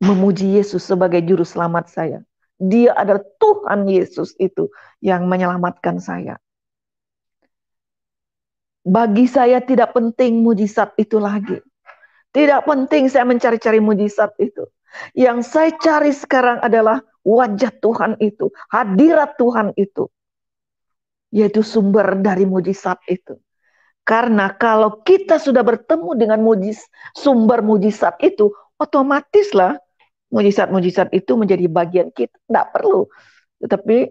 memuji Yesus sebagai juru selamat saya. Dia adalah Tuhan Yesus itu yang menyelamatkan saya. Bagi saya tidak penting mujizat itu lagi. Tidak penting saya mencari-cari mujizat itu. Yang saya cari sekarang adalah wajah Tuhan itu, hadirat Tuhan itu. Yaitu sumber dari mujizat itu. Karena kalau kita sudah bertemu dengan sumber mujizat itu, otomatislah mujizat-mujizat itu menjadi bagian kita. Tidak perlu. Tetapi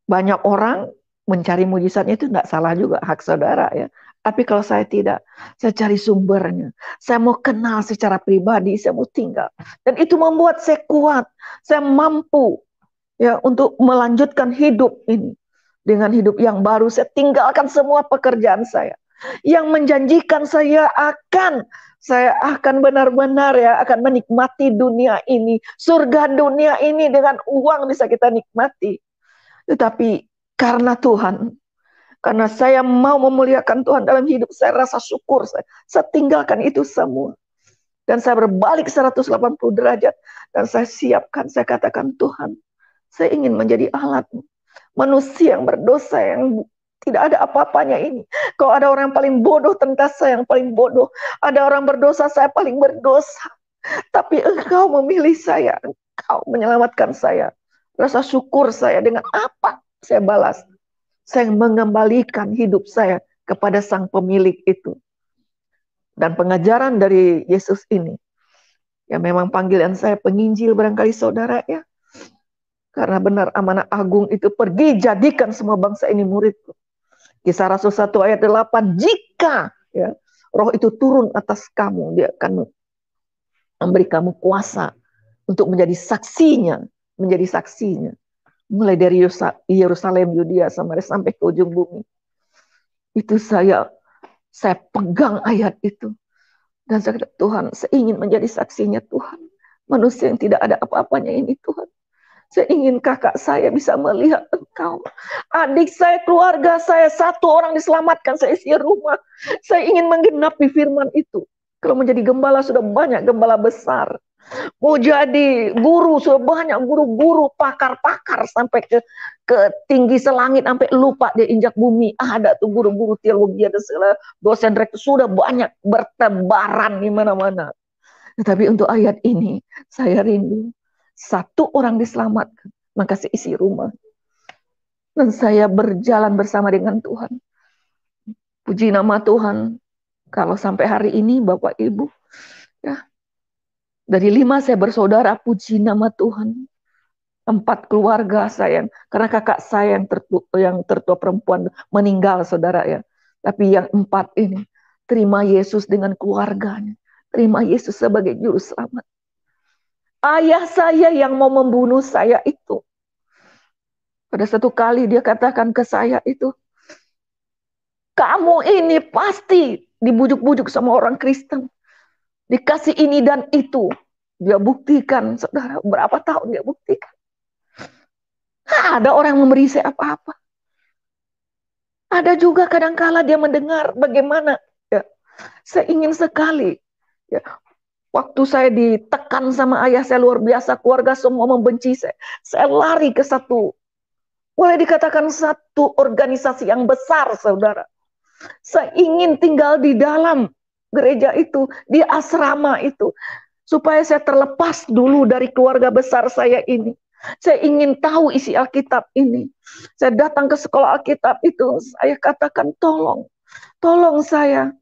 banyak orang mencari mujizatnya itu tidak salah juga, hak saudara ya. Tapi kalau saya tidak, saya cari sumbernya. Saya mau kenal secara pribadi, saya mau tinggal. Dan itu membuat saya kuat. Saya mampu ya untuk melanjutkan hidup ini. Dengan hidup yang baru, saya tinggalkan semua pekerjaan saya. Yang menjanjikan saya akan benar-benar ya akan menikmati dunia ini, surga dunia ini dengan uang bisa kita nikmati. Tetapi karena Tuhan, karena saya mau memuliakan Tuhan dalam hidup saya, rasa syukur saya tinggalkan itu semua. Dan saya berbalik 180 derajat dan saya siapkan, saya katakan Tuhan, saya ingin menjadi alat-Mu. Manusia yang berdosa yang tidak ada apa-apanya ini. Kalau ada orang yang paling bodoh, tentang saya yang paling bodoh. Ada orang berdosa, saya paling berdosa. Tapi Engkau memilih saya. Engkau menyelamatkan saya. Rasa syukur saya dengan apa saya balas. Saya mengembalikan hidup saya kepada Sang Pemilik itu. Dan pengajaran dari Yesus ini. Ya memang panggilan saya penginjil barangkali saudara ya. Karena benar amanah agung itu pergi jadikan semua bangsa ini muridku. Kisah Rasul 1 ayat 8, jika ya, roh itu turun atas kamu, dia akan memberi kamu kuasa untuk menjadi saksinya. Mulai dari Yerusalem, Yudea, Samaria sampai ke ujung bumi. Itu saya pegang ayat itu. Dan saya kata, Tuhan, saya ingin menjadi saksinya Tuhan. Manusia yang tidak ada apa-apanya ini Tuhan. Saya ingin kakak saya bisa melihat Engkau. Adik saya, keluarga saya, satu orang diselamatkan, saya isi rumah. Saya ingin menggenapi firman itu. Kalau menjadi gembala sudah banyak gembala besar. Mau jadi guru sudah banyak guru-guru, pakar-pakar sampai ke tinggi selangit sampai lupa dia injak bumi. Ada tuh guru-guru teologi, ada segala dosen rektor sudah banyak bertebaran di mana-mana. Tetapi untuk ayat ini saya rindu. Satu orang diselamatkan, maka saya isi rumah. Dan saya berjalan bersama dengan Tuhan. Puji nama Tuhan. Kalau sampai hari ini Bapak Ibu, ya, dari 5 saya bersaudara, puji nama Tuhan. 4 keluarga saya, karena kakak saya yang tertua perempuan meninggal saudara ya. Tapi yang 4 ini, terima Yesus dengan keluarganya. Terima Yesus sebagai juru selamat. Ayah saya yang mau membunuh saya itu. Pada satu kali dia katakan ke saya itu, kamu ini pasti dibujuk-bujuk sama orang Kristen. Dikasih ini dan itu. Dia buktikan, saudara, berapa tahun dia buktikan. Ada orang yang memberi saya apa-apa. Ada juga kadang-kala dia mendengar bagaimana. Ya, saya ingin sekali. Ya, waktu saya ditekan sama ayah saya luar biasa, keluarga semua membenci saya. Saya lari ke satu, boleh dikatakan satu organisasi yang besar, saudara. Saya ingin tinggal di dalam gereja itu, di asrama itu. Supaya saya terlepas dulu dari keluarga besar saya ini. Saya ingin tahu isi Alkitab ini. Saya datang ke sekolah Alkitab itu, saya katakan tolong saya.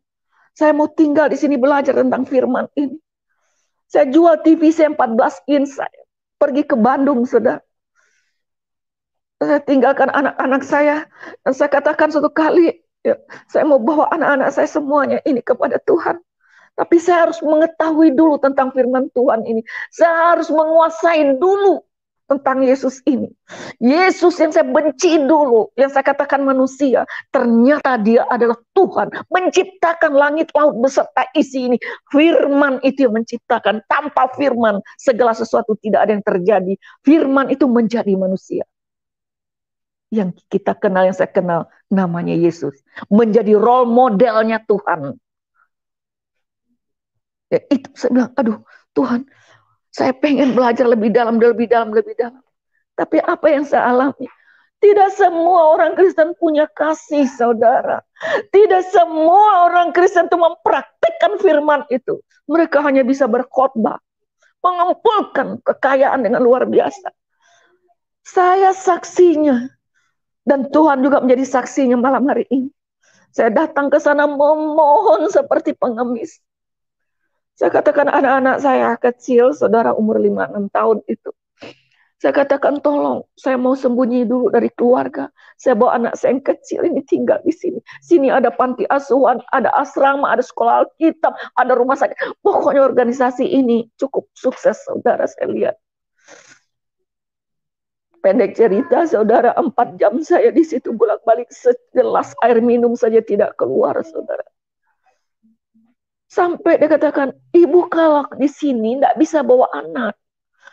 Saya mau tinggal di sini belajar tentang firman ini. Saya jual TV saya 14 inch, saya pergi ke Bandung, saudara. Saya tinggalkan anak-anak saya, dan saya katakan suatu kali, ya, saya mau bawa anak-anak saya semuanya ini kepada Tuhan. Tapi saya harus mengetahui dulu tentang firman Tuhan ini. Saya harus menguasai dulu tentang Yesus ini. Yesus yang saya benci dulu, yang saya katakan manusia, ternyata dia adalah Tuhan, menciptakan langit, laut beserta isi ini. Firman itu yang menciptakan. Tanpa firman, segala sesuatu tidak ada yang terjadi. Firman itu menjadi manusia. Yang kita kenal, yang saya kenal, namanya Yesus. Menjadi role modelnya Tuhan. Ya, itu saya bilang, aduh Tuhan, saya pengen belajar lebih dalam. Tapi apa yang saya alami? Tidak semua orang Kristen punya kasih, saudara. Tidak semua orang Kristen itu mempraktikkan firman itu. Mereka hanya bisa berkhotbah, mengumpulkan kekayaan dengan luar biasa. Saya saksinya. Dan Tuhan juga menjadi saksinya malam hari ini. Saya datang ke sana memohon seperti pengemis. Saya katakan anak-anak saya kecil, saudara umur 5-6 tahun itu. Saya katakan tolong, saya mau sembunyi dulu dari keluarga. Saya bawa anak saya yang kecil ini tinggal di sini. Sini ada panti asuhan, ada asrama, ada sekolah Alkitab, ada rumah sakit. Pokoknya organisasi ini cukup sukses, saudara, saya lihat. Pendek cerita, saudara, 4 jam saya di situ bolak-balik, segelas air minum saja tidak keluar, saudara. Sampai dia katakan, ibu kalau di sini tidak bisa bawa anak.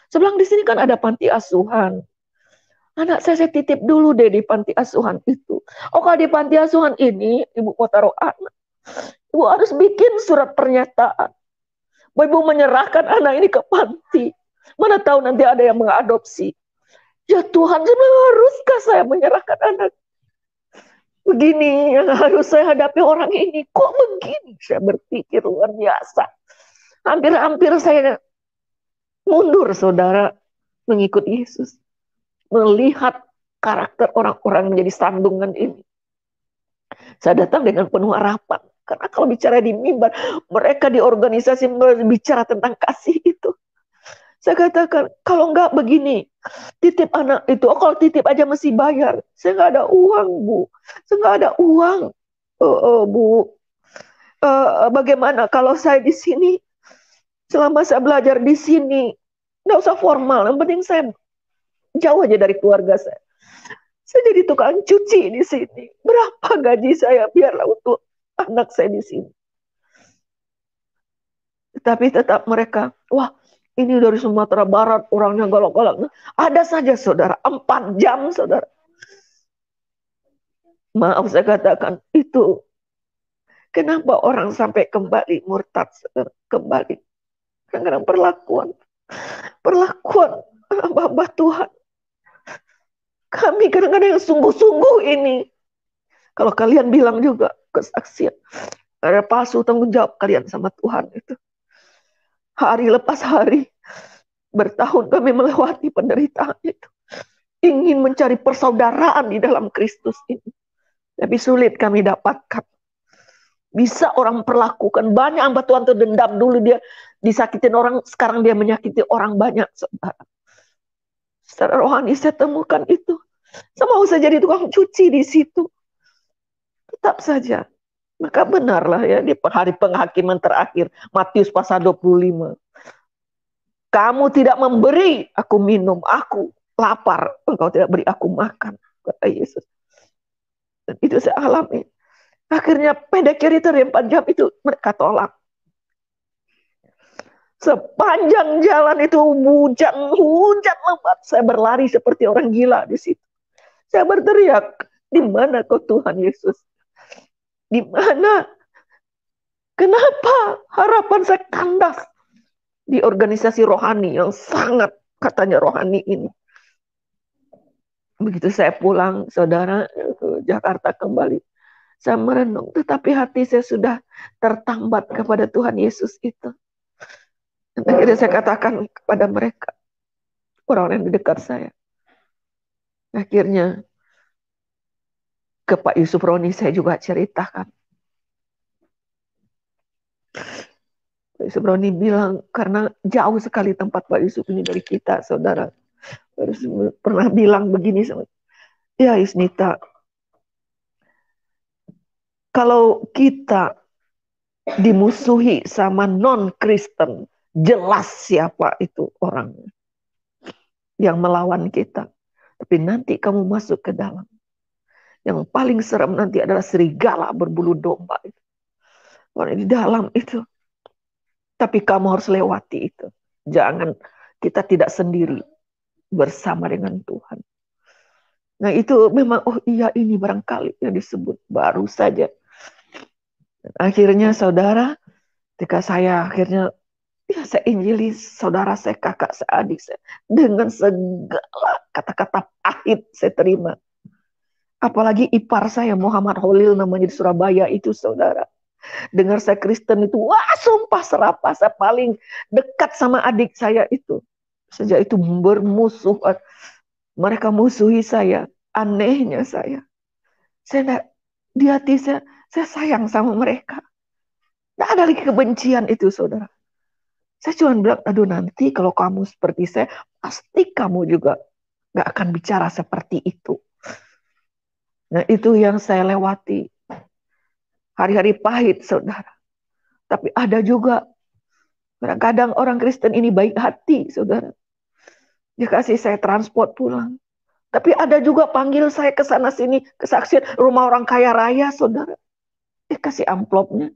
Saya bilang, di sini kan ada panti asuhan. Anak saya titip dulu deh di panti asuhan itu. Oh, kalau di panti asuhan ini, ibu mau taruh anak. Ibu harus bikin surat pernyataan. Ibu menyerahkan anak ini ke panti. Mana tahu nanti ada yang mengadopsi. Ya Tuhan, haruskah saya menyerahkan anak? Begini yang harus saya hadapi orang ini. Kok begini? Saya berpikir luar biasa. Hampir-hampir saya mundur, saudara, mengikut Yesus. Melihat karakter orang-orang menjadi sandungan ini. Saya datang dengan penuh harapan. Karena kalau bicara di mimbar, mereka di organisasi berbicara tentang kasih itu. Saya katakan, kalau enggak begini, titip anak itu, kalau titip aja mesti bayar. Saya enggak ada uang, Bu. Saya enggak ada uang, Bu. Bagaimana kalau saya di sini, selama saya belajar di sini, enggak usah formal, yang penting saya jauh aja dari keluarga saya. Saya jadi tukang cuci di sini. Berapa gaji saya biarlah untuk anak saya di sini. Tapi tetap mereka, wah, ini dari Sumatera Barat, orangnya galak-galak. Ada saja, saudara, 4 jam, saudara. Maaf saya katakan, itu kenapa orang sampai kembali murtad, saudara, kembali. Kadang-kadang perlakuan hamba Tuhan. Kami kadang-kadang yang sungguh-sungguh ini. Kalau kalian bilang juga kesaksian, ada palsu tanggung jawab kalian sama Tuhan itu. Hari lepas hari, bertahun kami melewati penderitaan itu. Ingin mencari persaudaraan di dalam Kristus ini. Tapi sulit kami dapatkan. Bisa orang perlakukan. Banyak hamba Tuhan itu dendam dulu dia disakitin orang, sekarang dia menyakiti orang banyak, saudara. Secara rohani saya temukan itu. Saya mau saya jadi tukang cuci di situ. Tetap saja. Maka benarlah ya di hari penghakiman terakhir. Matius pasal 25. Kamu tidak memberi aku minum, aku lapar. Engkau tidak beri aku makan, kata Yesus. Dan itu saya alami. Akhirnya pendek cerita 4 jam itu mereka tolak. Sepanjang jalan itu hujan lebat. Saya berlari seperti orang gila di situ. Saya berteriak, di mana kau Tuhan Yesus? Di mana? Kenapa harapan saya kandas di organisasi rohani yang sangat katanya rohani ini? Begitu saya pulang, saudara, ke Jakarta kembali, saya merenung, tetapi hati saya sudah tertambat kepada Tuhan Yesus itu. Dan akhirnya saya katakan kepada mereka, orang-orang yang di dekat saya. Akhirnya ke Pak Yusuf Roni saya juga ceritakan. Pak Yusuf Roni bilang, karena jauh sekali tempat Pak Yusuf ini dari kita, saudara. Harus pernah bilang begini sama, ya Isnita, kalau kita dimusuhi sama non-Kristen, jelas siapa itu orangnya yang melawan kita. Tapi nanti kamu masuk ke dalam. Yang paling serem nanti adalah serigala berbulu domba itu. Orang di dalam itu. Tapi kamu harus lewati itu. Jangan, kita tidak sendiri bersama dengan Tuhan. Nah itu memang, oh iya ini barangkali yang disebut baru saja. Dan akhirnya saudara, ketika saya akhirnya, ya saya injili saudara saya, kakak saya, adik saya. Dengan segala kata-kata pahit saya terima. Apalagi ipar saya Muhammad Holil namanya di Surabaya itu, saudara. Dengar saya Kristen itu, wah sumpah serapah, saya paling dekat sama adik saya itu. Sejak itu bermusuhan, mereka musuhi saya, anehnya saya. Saya di hati saya Saya sayang sama mereka. Tidak ada lagi kebencian itu, saudara. Saya cuma bilang, aduh nanti kalau kamu seperti saya, pasti kamu juga gak akan bicara seperti itu. Nah itu yang saya lewati. Hari-hari pahit, saudara. Tapi ada juga, kadang-kadang orang Kristen ini baik hati, saudara. Dia kasih saya transport pulang. Tapi ada juga panggil saya ke sana sini, kesaksian rumah orang kaya raya, saudara. Dia kasih amplopnya.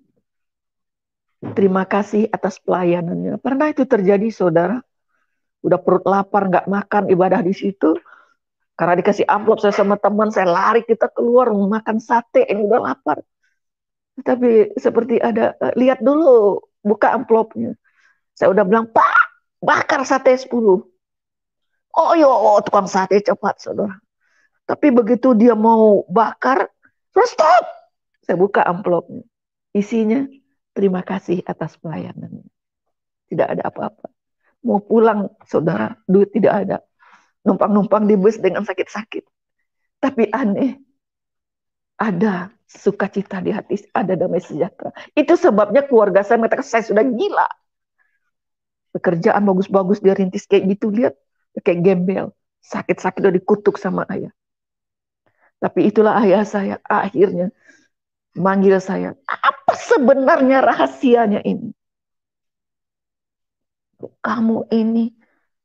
Terima kasih atas pelayanannya. Pernah itu terjadi, saudara. Udah perut lapar, nggak makan, ibadah di situ. Karena dikasih amplop saya sama teman, saya lari kita keluar makan sate, ini udah lapar. Tapi seperti ada, lihat dulu, buka amplopnya. Saya udah bilang, Pak, bakar sate 10. Oh yo, tukang sate cepat, saudara. Tapi begitu dia mau bakar, stop. Saya buka amplopnya. Isinya, terima kasih atas pelayanannya. Tidak ada apa-apa. Mau pulang, saudara, duit tidak ada. Numpang-numpang di bus dengan sakit-sakit. Tapi aneh, ada sukacita di hati, ada damai sejahtera. Itu sebabnya keluarga saya mengatakan, saya sudah gila. Pekerjaan bagus-bagus dia rintis kayak gitu, lihat. Kayak gembel. Sakit-sakit udah dikutuk sama ayah. Tapi itulah ayah saya akhirnya manggil saya. Apa sebenarnya rahasianya ini? Kamu ini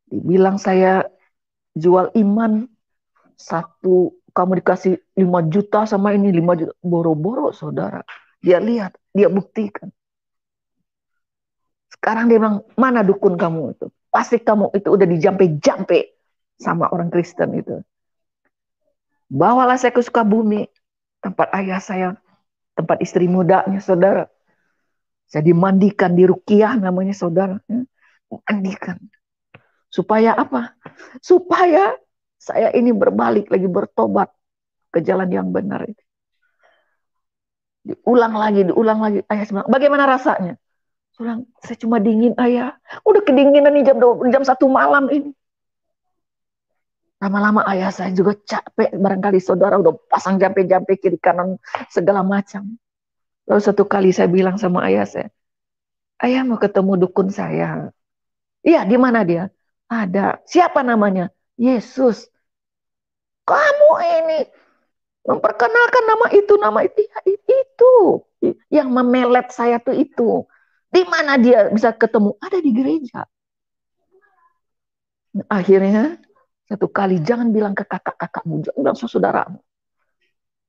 dibilang saya jual iman satu, kamu dikasih 5 juta sama ini 5 juta, boro-boro, saudara. Dia lihat, dia buktikan. Sekarang dia bilang, mana dukun kamu itu? Pasti kamu itu udah dijampe-jampe sama orang Kristen itu. Bawalah saya ke Sukabumi, tempat ayah saya, tempat istri mudanya, saudara. Saya dimandikan di Rukiah namanya, saudara. Mandikan. Supaya apa? Supaya saya ini berbalik lagi, bertobat ke jalan yang benar itu. Diulang lagi. Ayah bilang, bagaimana rasanya? Saya cuma dingin, ayah. Udah kedinginan nih jam 1 malam ini. Lama-lama ayah saya juga capek. Barangkali saudara udah pasang jampe-jampe kiri kanan segala macam. Lalu satu kali saya bilang sama ayah saya, ayah mau ketemu dukun saya. Iya, di mana dia? Ada. Siapa namanya? Yesus. Kamu ini memperkenalkan nama itu. Ya, itu. Yang memelet saya tuh itu. Di mana dia bisa ketemu? Ada di gereja. Akhirnya satu kali, jangan bilang ke kakak-kakakmu, jangan bilang saudaramu.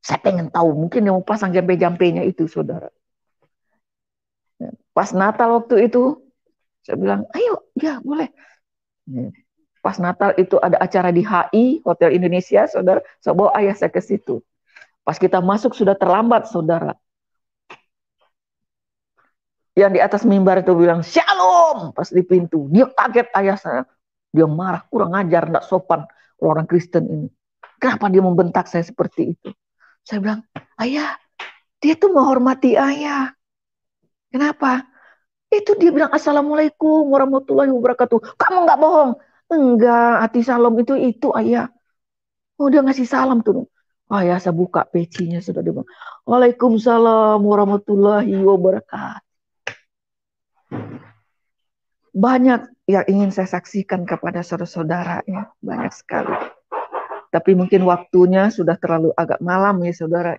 Saya pengen tahu, mungkin dia mau pasang jampe-jampenya itu, saudara. Pas Natal waktu itu, saya bilang, ayo, ya boleh. Pas Natal itu ada acara di HI, Hotel Indonesia, saudara. Saya bawa ayah saya ke situ. Pas kita masuk sudah terlambat, saudara. Yang di atas mimbar itu bilang, Shalom! Pas di pintu, dia kaget ayah saya. Dia marah, kurang ajar, tidak sopan orang Kristen ini. Kenapa dia membentak saya seperti itu? Saya bilang, ayah, dia tuh menghormati ayah. Kenapa? Itu dia bilang, Assalamualaikum warahmatullahi wabarakatuh. Kamu nggak bohong. Enggak, hati salam itu ayah. Oh, dia ngasih salam tuh. Ayah saya buka pecinya, sudah dia bilang, Waalaikumsalam warahmatullahi wabarakatuh. Banyak yang ingin saya saksikan kepada saudara-saudara, ya, banyak sekali. Tapi mungkin waktunya sudah terlalu agak malam ya saudara.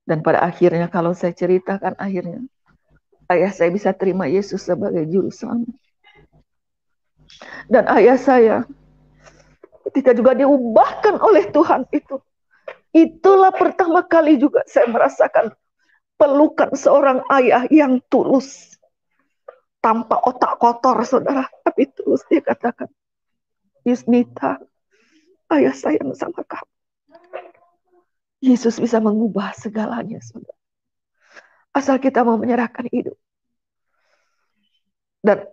Dan pada akhirnya kalau saya ceritakan akhirnya, ayah saya bisa terima Yesus sebagai juru selamat. Dan ayah saya ketika juga diubahkan oleh Tuhan itu. Itulah pertama kali juga saya merasakan pelukan seorang ayah yang tulus. Tanpa otak kotor saudara, tapi tulus. Dia katakan, Yusnita, ayah sayang sama kamu. Yesus bisa mengubah segalanya, saudara. Asal kita mau menyerahkan hidup. Dan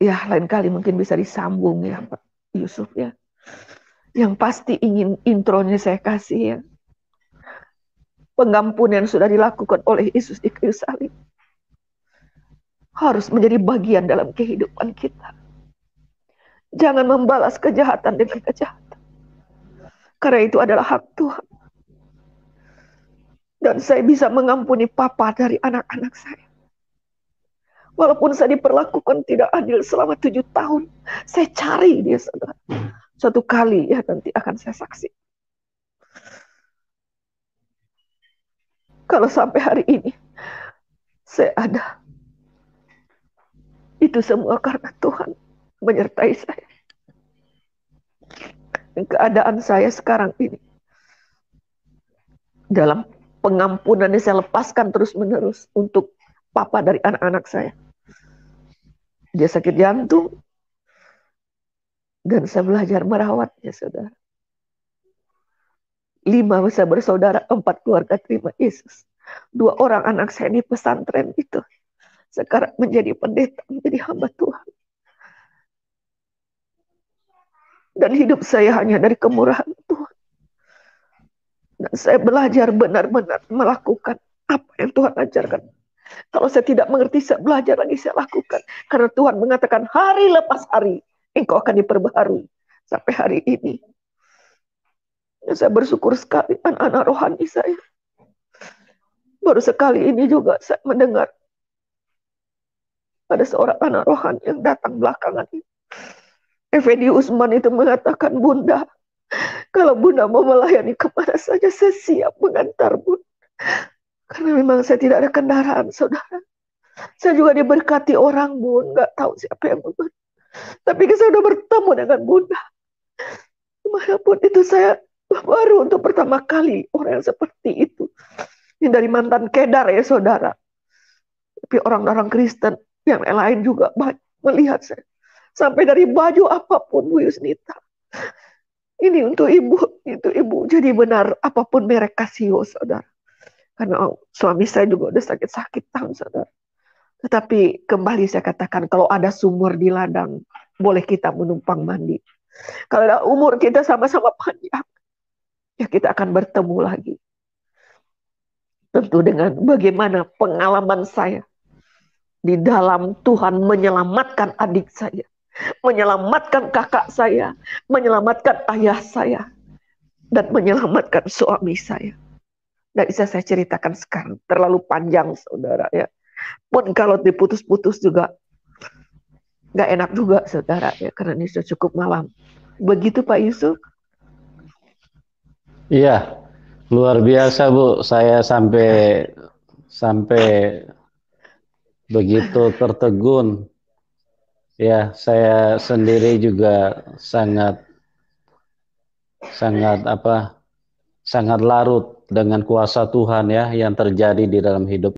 ya lain kali mungkin bisa disambung ya Pak Yusuf ya. Yang pasti ingin intronya saya kasih ya. Pengampunan yang sudah dilakukan oleh Yesus di kayu salib harus menjadi bagian dalam kehidupan kita. Jangan membalas kejahatan dengan kejahatan. Karena itu adalah hak Tuhan. Dan saya bisa mengampuni papa dari anak-anak saya. Walaupun saya diperlakukan tidak adil selama 7 tahun. Saya cari dia, saudara. Suatu kali ya nanti akan saya saksi. Kalau sampai hari ini saya ada, itu semua karena Tuhan menyertai saya. Dan keadaan saya sekarang ini dalam pengampunan yang saya lepaskan terus-menerus untuk papa dari anak-anak saya. Dia sakit jantung, dan saya belajar merawatnya, saudara. 5 saya bersaudara, 4 keluarga terima Yesus. 2 orang anak saya di pesantren itu sekarang menjadi pendeta, menjadi hamba Tuhan. Dan hidup saya hanya dari kemurahan Tuhan. Dan saya belajar benar-benar melakukan apa yang Tuhan ajarkan. Kalau saya tidak mengerti, saya belajar lagi, saya lakukan. Karena Tuhan mengatakan hari lepas hari engkau akan diperbaharui. Sampai hari ini. Dan saya bersyukur sekali anak-anak rohani saya. Baru sekali ini juga saya mendengar ada seorang anak rohani yang datang belakangan ini. Effendi Usman itu mengatakan, Bunda, kalau Bunda mau melayani kemana saja, saya siap mengantar Bunda. Karena memang saya tidak ada kendaraan, saudara. Saya juga diberkati orang, Bun. Nggak tahu siapa yang memberi. Tapi saya sudah bertemu dengan Bunda. Dimanapun itu saya baru untuk pertama kali orang yang seperti itu. Ini dari mantan kedar ya, saudara. Tapi orang-orang Kristen yang lain juga melihat saya. Sampai dari baju apapun, Bu Yusnita. Ini untuk ibu, itu ibu. Jadi benar apapun merek Casio, saudara. Karena suami saya juga udah sakit-sakit tahun, saudara. Tetapi kembali saya katakan, kalau ada sumur di ladang, boleh kita menumpang mandi. Kalau ada umur kita sama-sama panjang, ya kita akan bertemu lagi. Tentu dengan bagaimana pengalaman saya di dalam Tuhan menyelamatkan adik saya, menyelamatkan kakak saya, menyelamatkan ayah saya, dan menyelamatkan suami saya. Dan bisa saya ceritakan sekarang, terlalu panjang, saudara ya. Pun kalau diputus-putus juga nggak enak juga, saudara ya, karena ini sudah cukup malam. Begitu Pak Yusuf? Iya, luar biasa Bu. Saya sampai begitu tertegun. Ya, saya sendiri juga sangat sangat larut dengan kuasa Tuhan ya yang terjadi di dalam hidup.